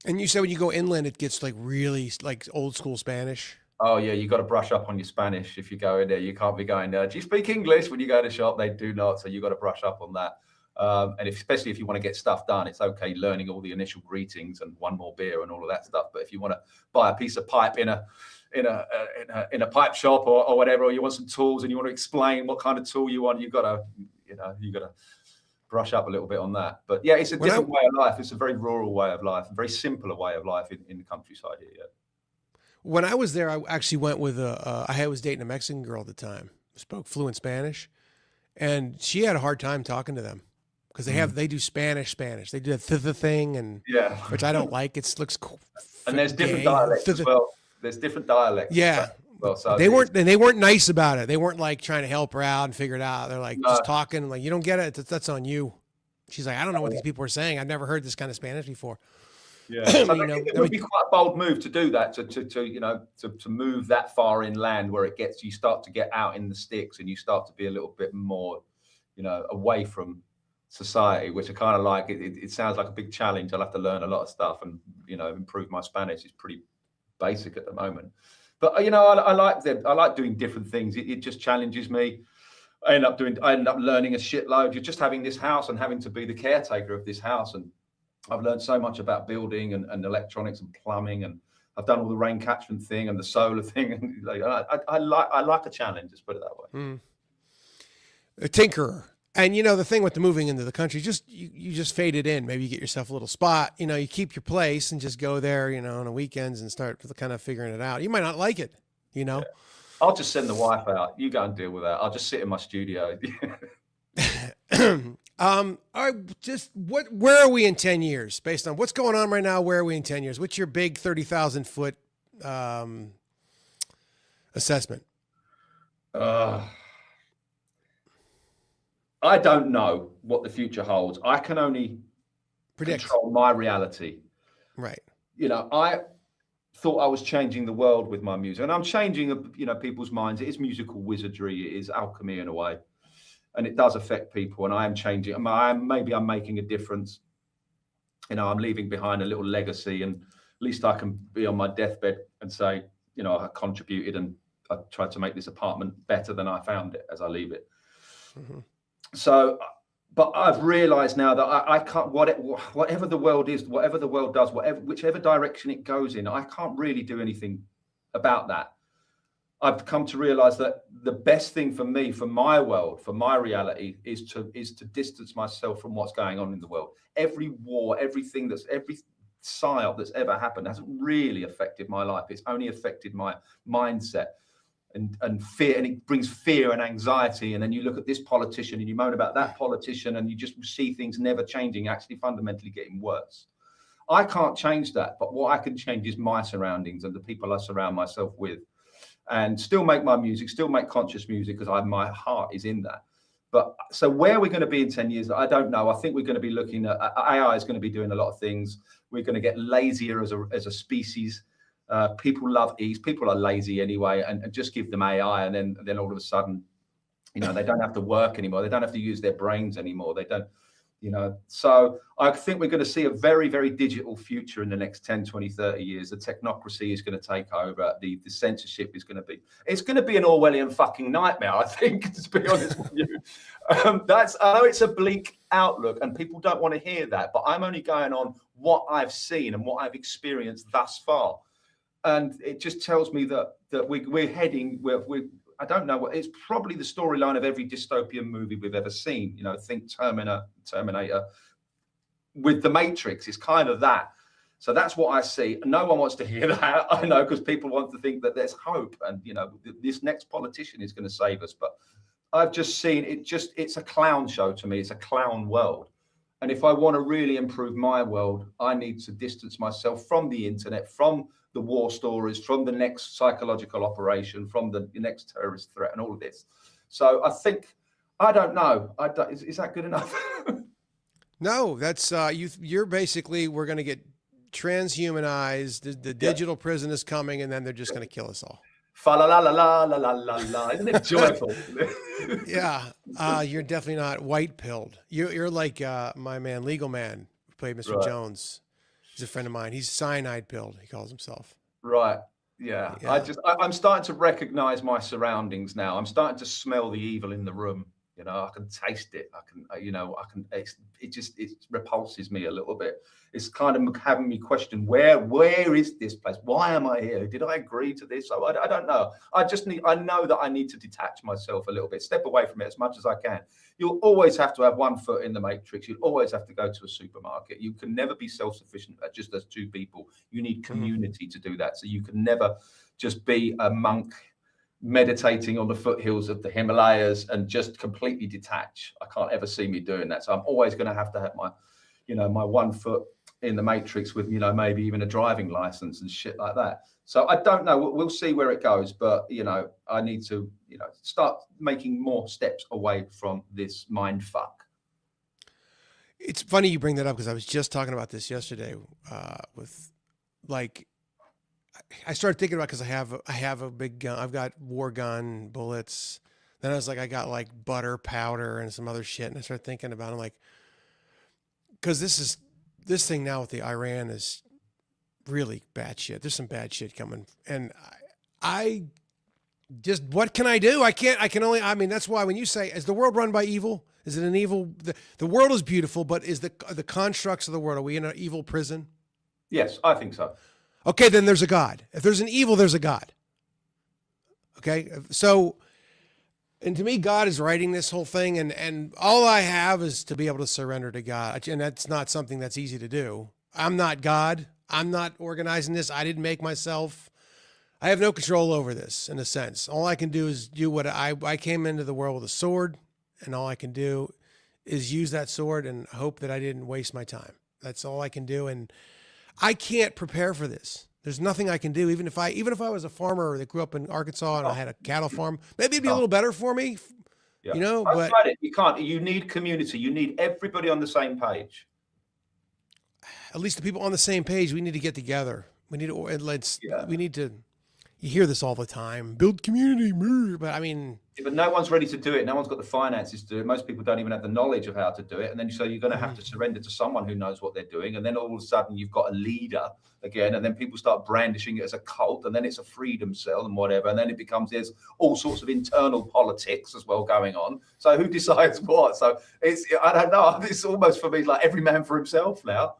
Speaker 1: And you said when you go inland, it gets like really like old school Spanish.
Speaker 3: Oh yeah, you got to brush up on your Spanish if you go in there. You can't be going, do you speak English? When you go to shop, they do not. So you got to brush up on that. And especially if you want to get stuff done, it's okay learning all the initial greetings and one more beer and all of that stuff. But if you want to buy a piece of pipe in a pipe shop or whatever, or you want some tools and you want to explain what kind of tool you want, you got to brush up a little bit on that. But yeah, it's a different way of life. It's a very rural way of life, a very simpler way of life in the countryside here. Yeah.
Speaker 1: When I was there, I actually went with I was dating a Mexican girl at the time, spoke fluent Spanish, and she had a hard time talking to them because they do Spanish. They do the thing, and which I don't like. It looks cool.
Speaker 3: And there's different dialects as well. There's different dialects.
Speaker 1: Yeah. Well, so they weren't nice about it. They weren't like trying to help her out and figure it out. They're like just talking, like, you don't get it. That's on you. She's like, I don't know what these people are saying. I've never heard this kind of Spanish before.
Speaker 3: Yeah, so it would be quite a bold move to do that, to move that far inland where you start to get out in the sticks and you start to be a little bit more, away from society, which I kind of like. It sounds like a big challenge. I'll have to learn a lot of stuff and, improve my Spanish. It's pretty basic at the moment. But, I like doing different things. It just challenges me. I ended up learning a shitload. You're just having this house and having to be the caretaker of this house. And I've learned so much about building and electronics and plumbing, and I've done all the rain catchment thing and the solar thing. And like, I like a challenge. Let's put it that way.
Speaker 1: A tinkerer. And the thing with the moving into the country, you just fade it in. Maybe you get yourself a little spot. You keep your place and just go there, on the weekends and start kind of figuring it out. You might not like it,
Speaker 3: Yeah. I'll just send the wife out. You go and deal with that. I'll just sit in my studio.
Speaker 1: All right, where are we in 10 years based on what's going on right now? Where are we in 10 years? What's your big 30,000 foot assessment?
Speaker 3: I don't know what the future holds. I can only control my reality.
Speaker 1: Right.
Speaker 3: I thought I was changing the world with my music, and I'm changing, people's minds. It is musical wizardry. It is alchemy in a way, and it does affect people. And I am changing. Maybe I'm making a difference. I'm leaving behind a little legacy, and at least I can be on my deathbed and say, I contributed and I tried to make this apartment better than I found it as I leave it. Mm-hmm. So, but I've realized now that I can't, whatever the world is, whatever the world does, whichever direction it goes in, I can't really do anything about that. I've come to realize that the best thing for me, for my world, for my reality, is to distance myself from what's going on in the world. Every war, every psyop that's ever happened hasn't really affected my life. It's only affected my mindset. And fear, and it brings fear and anxiety. And then you look at this politician and you moan about that politician, and you just see things never changing, actually fundamentally getting worse. I can't change that, but what I can change is my surroundings and the people I surround myself with, and still make my music, still make conscious music, because my heart is in that. But so where we're going to be in 10 years, I don't know. I think we're going to be looking at AI is going to be doing a lot of things. We're going to get lazier as a species. People love ease. People are lazy anyway, and just give them AI, and then all of a sudden, they don't have to work anymore. They don't have to use their brains anymore. They don't, So I think we're going to see a very, very digital future in the next 10, 20, 30 years. The technocracy is going to take over. The censorship is going to be. It's going to be an Orwellian fucking nightmare, I think, to be honest with you. I know it's a bleak outlook, and people don't want to hear that, but I'm only going on what I've seen and what I've experienced thus far. And it just tells me that we're heading. I don't know what. It's probably the storyline of every dystopian movie we've ever seen. Think Terminator, with the Matrix. It's kind of that. So that's what I see. No one wants to hear that. I know, because people want to think that there's hope, and this next politician is going to save us. But I've just seen it. It's a clown show to me. It's a clown world. And if I want to really improve my world, I need to distance myself from the internet, from the war stories, from the next psychological operation, from the next terrorist threat, and all of this. So I think, I don't know. Is that good enough?
Speaker 1: No, that's you're basically, we're going to get transhumanized. The digital prison is coming, and then they're just going to kill us all.
Speaker 3: Fa la la la la la la la la. Isn't it joyful?
Speaker 1: Yeah, you're definitely not white pilled. You're like my man, Legal Man, who played Mr. Jones. He's a friend of mine. He's cyanide pilled, he calls himself.
Speaker 3: Right. Yeah. I'm starting to recognize my surroundings now. I'm starting to smell the evil in the room. I can taste it. It repulses me a little bit. It's kind of having me question, where is this place? Why am I here? Did I agree to this? I don't know. I know that I need to detach myself a little bit, step away from it as much as I can. You'll always have to have one foot in the matrix. You'll always have to go to a supermarket. You can never be self-sufficient just as two people. You need community to do that. So you can never just be a monk meditating on the foothills of the Himalayas and just completely detach. I can't ever see me doing that. So I'm always going to have my, my one foot in the matrix with, maybe even a driving license and shit like that. So I don't know. We'll see where it goes. But, I need to, start making more steps away from this mind fuck.
Speaker 1: It's funny you bring that up, because I was just talking about this yesterday with, like, I started thinking about, because I have a big gun. I've got war gun bullets. Then I was like, I got like butter powder and some other shit. And I started thinking about it, I'm like, because this thing now with the Iran is really bad shit. There's some bad shit coming. And I Just what can I do? I can't. I can only. I mean, that's why when you say, "Is the world run by evil? Is it an evil?" The world is beautiful, but is the constructs of the world? Are we in an evil prison?
Speaker 3: Yes, I think so.
Speaker 1: Okay, then there's a God. If there's an evil, there's a God. Okay, so, and to me, God is writing this whole thing, and all I have is to be able to surrender to God, and that's not something that's easy to do. I'm not God. I'm not organizing this. I didn't make myself. I have no control over this, in a sense. All I can do is do what I came into the world with a sword, and all I can do is use that sword and hope that I didn't waste my time. That's all I can do, and I can't prepare for this. There's nothing I can do. Even if I was a farmer that grew up in Arkansas and I had a cattle farm, maybe it'd be a little better for me,
Speaker 3: Yeah.
Speaker 1: you know.
Speaker 3: I've
Speaker 1: But
Speaker 3: tried it. You can't. You need community. You need everybody on the same page.
Speaker 1: at least the people on the same page, we need to get together. We need to.
Speaker 3: Yeah.
Speaker 1: We need to. You hear this all the time. Build community, but I mean,
Speaker 3: Yeah, but no one's ready to do it. No one's got the finances to do it. Most people don't even have the knowledge of how to do it. And then so you're going to have to surrender to someone who knows what they're doing. And then all of a sudden you've got a leader again. And then people start brandishing it as a cult. And then it's a freedom cell and whatever. And then it becomes, there's all sorts of internal politics as well going on. So who decides what? So it's, I don't know. It's almost for me like every man for himself now.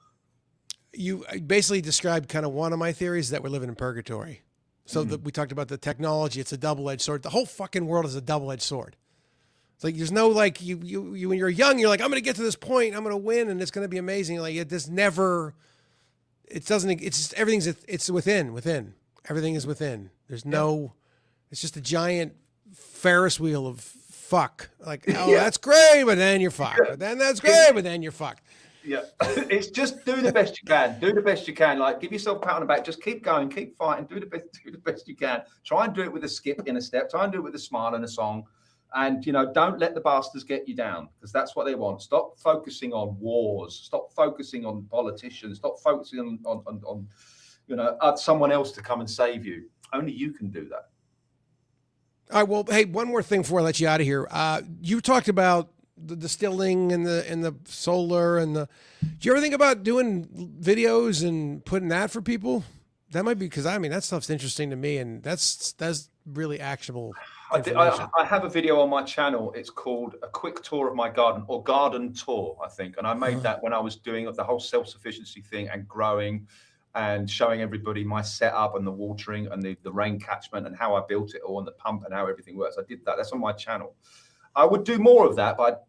Speaker 1: you basically described kind of one of my theories that we're living in purgatory. So we talked about the technology. It's a double-edged sword. The whole fucking world is a double-edged sword. It's like there's no like you when you're young, you're like, I'm going to get to this point, I'm going to win, and it's going to be amazing. You're like it just never. It doesn't. It's just everything's. It's within. Everything is within. There's no. It's just a giant Ferris wheel of fuck. Like oh, that's great, but then you're fucked. But then that's great, but then you're fucked.
Speaker 3: Yeah, it's just do the best you can. Do the best you can. Like give yourself a pat on the back. Just keep going, keep fighting. Do the best you can. Try and do it with a skip in a step. Try and do it with a smile and a song. And don't let the bastards get you down because that's what they want. Stop focusing on wars. Stop focusing on politicians. Stop focusing on someone else to come and save you. Only you can do that.
Speaker 1: All right. Well, hey, one more thing before I let you out of here. You talked about the distilling and the solar and the. Do you ever think about doing videos and putting that for people? That might be because that stuff's interesting to me, and that's really actionable.
Speaker 3: I have a video on my channel. It's called A Quick Tour of My Garden or Garden Tour, I think. And I made that when I was doing the whole self-sufficiency thing and growing and showing everybody my setup and the watering and the rain catchment and how I built it all and the pump and how everything works. I did that. That's on my channel. I would do more of that, but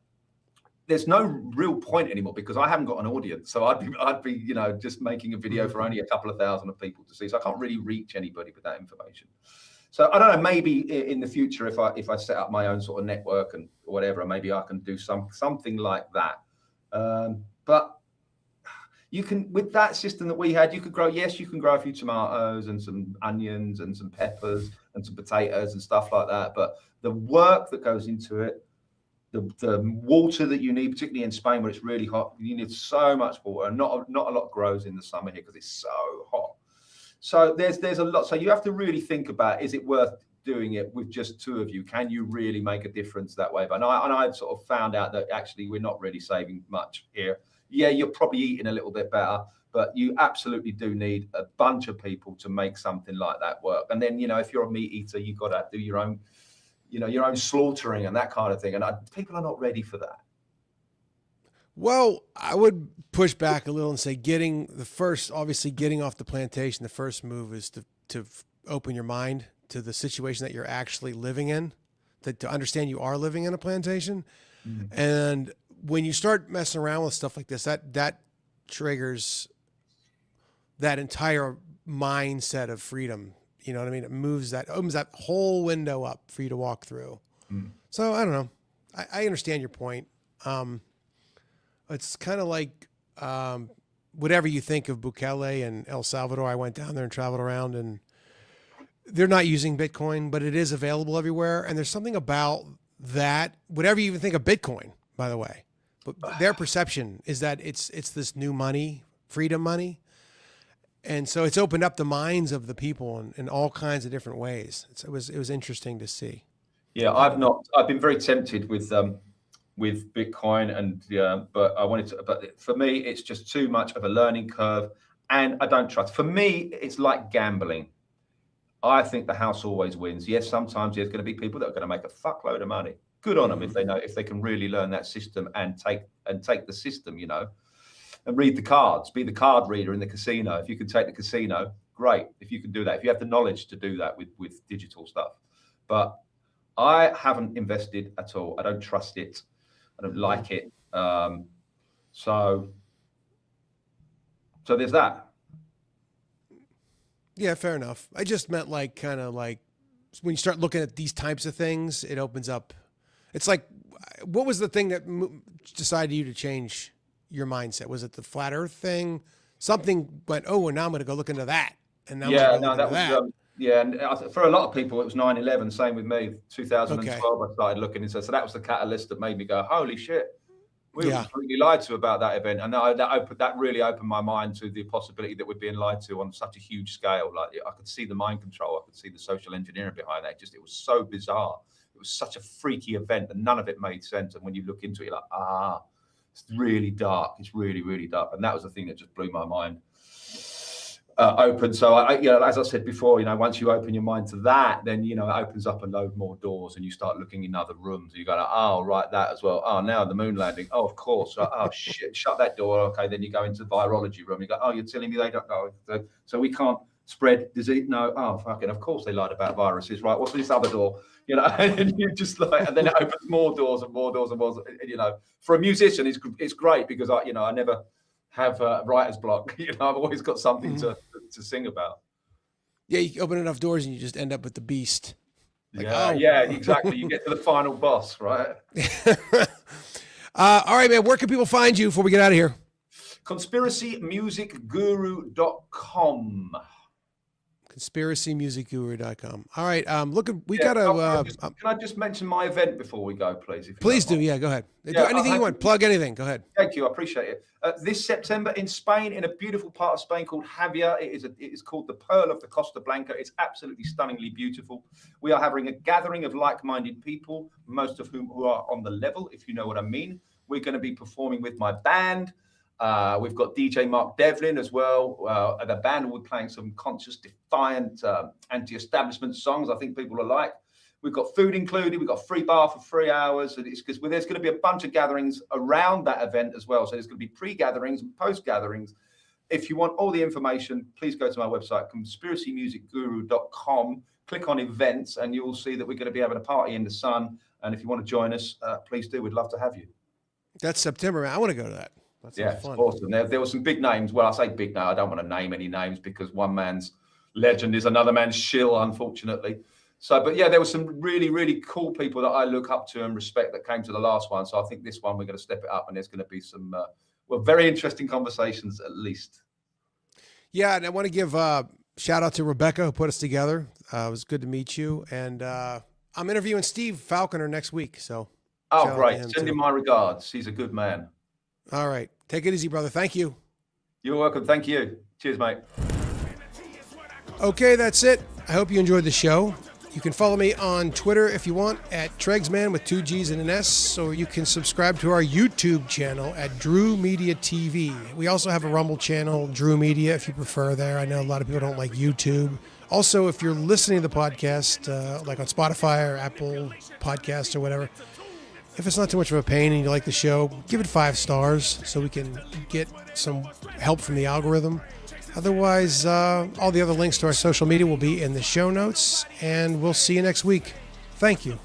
Speaker 3: there's no real point anymore because I haven't got an audience. So I'd be just making a video for only a couple of thousand of people to see. So I can't really reach anybody with that information. So I don't know, maybe in the future, if I set up my own sort of network and whatever, maybe I can do something like that. But you can, with that system that we had, you can grow a few tomatoes and some onions and some peppers and some potatoes and stuff like that. But the work that goes into it, the water that you need, particularly in Spain where it's really hot, you need so much water. And not a lot grows in the summer here because it's so hot. So there's a lot. So you have to really think about, is it worth doing it with just two of you? Can you really make a difference that way? But I've sort of found out that actually we're not really saving much here. Yeah, you're probably eating a little bit better, but you absolutely do need a bunch of people to make something like that work. And then, if you're a meat eater, you've got to do your own, your own slaughtering and that kind of thing. And people are not ready for that.
Speaker 1: Well, I would push back a little and say getting off the plantation, the first move is to open your mind to the situation that you're actually living in, to understand you are living in a plantation. Mm-hmm. And when you start messing around with stuff like this, that triggers that entire mindset of freedom. You know what I mean? It opens that whole window up for you to walk through. Mm. So I don't know. I understand your point. It's kind of like whatever you think of Bukele and El Salvador. I went down there and traveled around, and they're not using Bitcoin, but it is available everywhere. And there's something about that, whatever you even think of Bitcoin, by the way, but their perception is that it's this new money, freedom money. And so it's opened up the minds of the people in all kinds of different ways. It was interesting to see.
Speaker 3: Yeah, I've been very tempted with Bitcoin but for me, it's just too much of a learning curve and I don't trust. For me, it's like gambling. I think the house always wins. Yes, sometimes there's going to be people that are going to make a fuckload of money. Good on them if they know, if they can really learn that system and take the system, you know, and read the cards, be the card reader in the casino. If you can take the casino, great. If you can do that, if you have the knowledge to do that with digital stuff. But I haven't invested at all. I don't trust it. I don't like it. So there's that.
Speaker 1: Yeah, fair enough. I just meant like kind of like when you start looking at these types of things, it opens up. It's like, what was the thing that decided you to change your mindset? Was it the flat Earth thing? Something went, oh, and now I'm going to go look into that. And now
Speaker 3: Yeah, no, that was yeah, and for a lot of people, it was 9/11. Same with me. 2012, I started looking into. So that was the catalyst that made me go, holy shit. We were completely lied to about that event, and that really opened my mind to the possibility that we're being lied to on such a huge scale. Like I could see the mind control, I could see the social engineering behind that. It was so bizarre. It was such a freaky event, and none of it made sense. And when you look into it, you're like, it's really dark. It's really, really dark. And that was the thing that just blew my mind open. So as I said before, once you open your mind to that, then it opens up a load more doors, and you start looking in other rooms. You go, oh, right, that as well. Oh, now the moon landing. Oh, of course. Oh shit, shut that door. Okay, then you go into the virology room. You go, oh, you're telling me they don't know, so we can't spread disease? No. Oh, fucking, of course they lied about viruses, right? What's this other door? And you just and then it opens more doors and more doors and more. For a musician, it's great because I never have writer's block. I've always got something to sing about.
Speaker 1: Yeah, you open enough doors and you just end up with the beast.
Speaker 3: Yeah, exactly. You get to the final boss, right?
Speaker 1: All right, man. Where can people find you before we get out of here?
Speaker 3: conspiracymusicguru.com.
Speaker 1: conspiracymusicguru.com. All right.
Speaker 3: Can I just mention my event before we go, please?
Speaker 1: Please do. Yeah, go ahead. Do anything you want. Plug anything. Go ahead.
Speaker 3: Thank you. I appreciate it. This September in Spain, in a beautiful part of Spain called Javia. It is called the Pearl of the Costa Blanca. It's absolutely stunningly beautiful. We are having a gathering of like-minded people, most of whom who are on the level, if you know what I mean. We're going to be performing with my band. We've got DJ Mark Devlin as well. The band will be playing some conscious, defiant, anti-establishment songs I think people will like. We've got food included. We've got free bar for 3 hours. And it's because there's going to be a bunch of gatherings around that event as well. So there's going to be pre-gatherings and post-gatherings. If you want all the information, please go to my website, conspiracymusicguru.com. Click on events, and you will see that we're going to be having a party in the sun. And if you want to join us, please do. We'd love to have you.
Speaker 1: That's September, man. I want to go to that.
Speaker 3: It's awesome. There were some big names. Well, I say big now. I don't want to name any names because one man's legend is another man's shill, unfortunately. So, but yeah, there were some really, really cool people that I look up to and respect that came to the last one. So I think this one, we're going to step it up, and there's going to be some, very interesting conversations at least. Yeah,
Speaker 1: and I want to give a shout out to Rebecca who put us together. It was good to meet you. And I'm interviewing Steve Falconer next week. So.
Speaker 3: Oh, great. Send him my regards. He's a good man.
Speaker 1: All right. Take it easy, brother. Thank you.
Speaker 3: You're welcome. Thank you. Cheers, mate.
Speaker 1: Okay, that's it. I hope you enjoyed the show. You can follow me on Twitter if you want at Tregsman with 2 G's and an S, or you can subscribe to our YouTube channel at Drew Media TV. We also have a Rumble channel, Drew Media, if you prefer there. I know a lot of people don't like YouTube. Also, if you're listening to the podcast, like on Spotify or Apple Podcasts or whatever, if it's not too much of a pain and you like the show, give it 5 stars so we can get some help from the algorithm. Otherwise, all the other links to our social media will be in the show notes, and we'll see you next week. Thank you.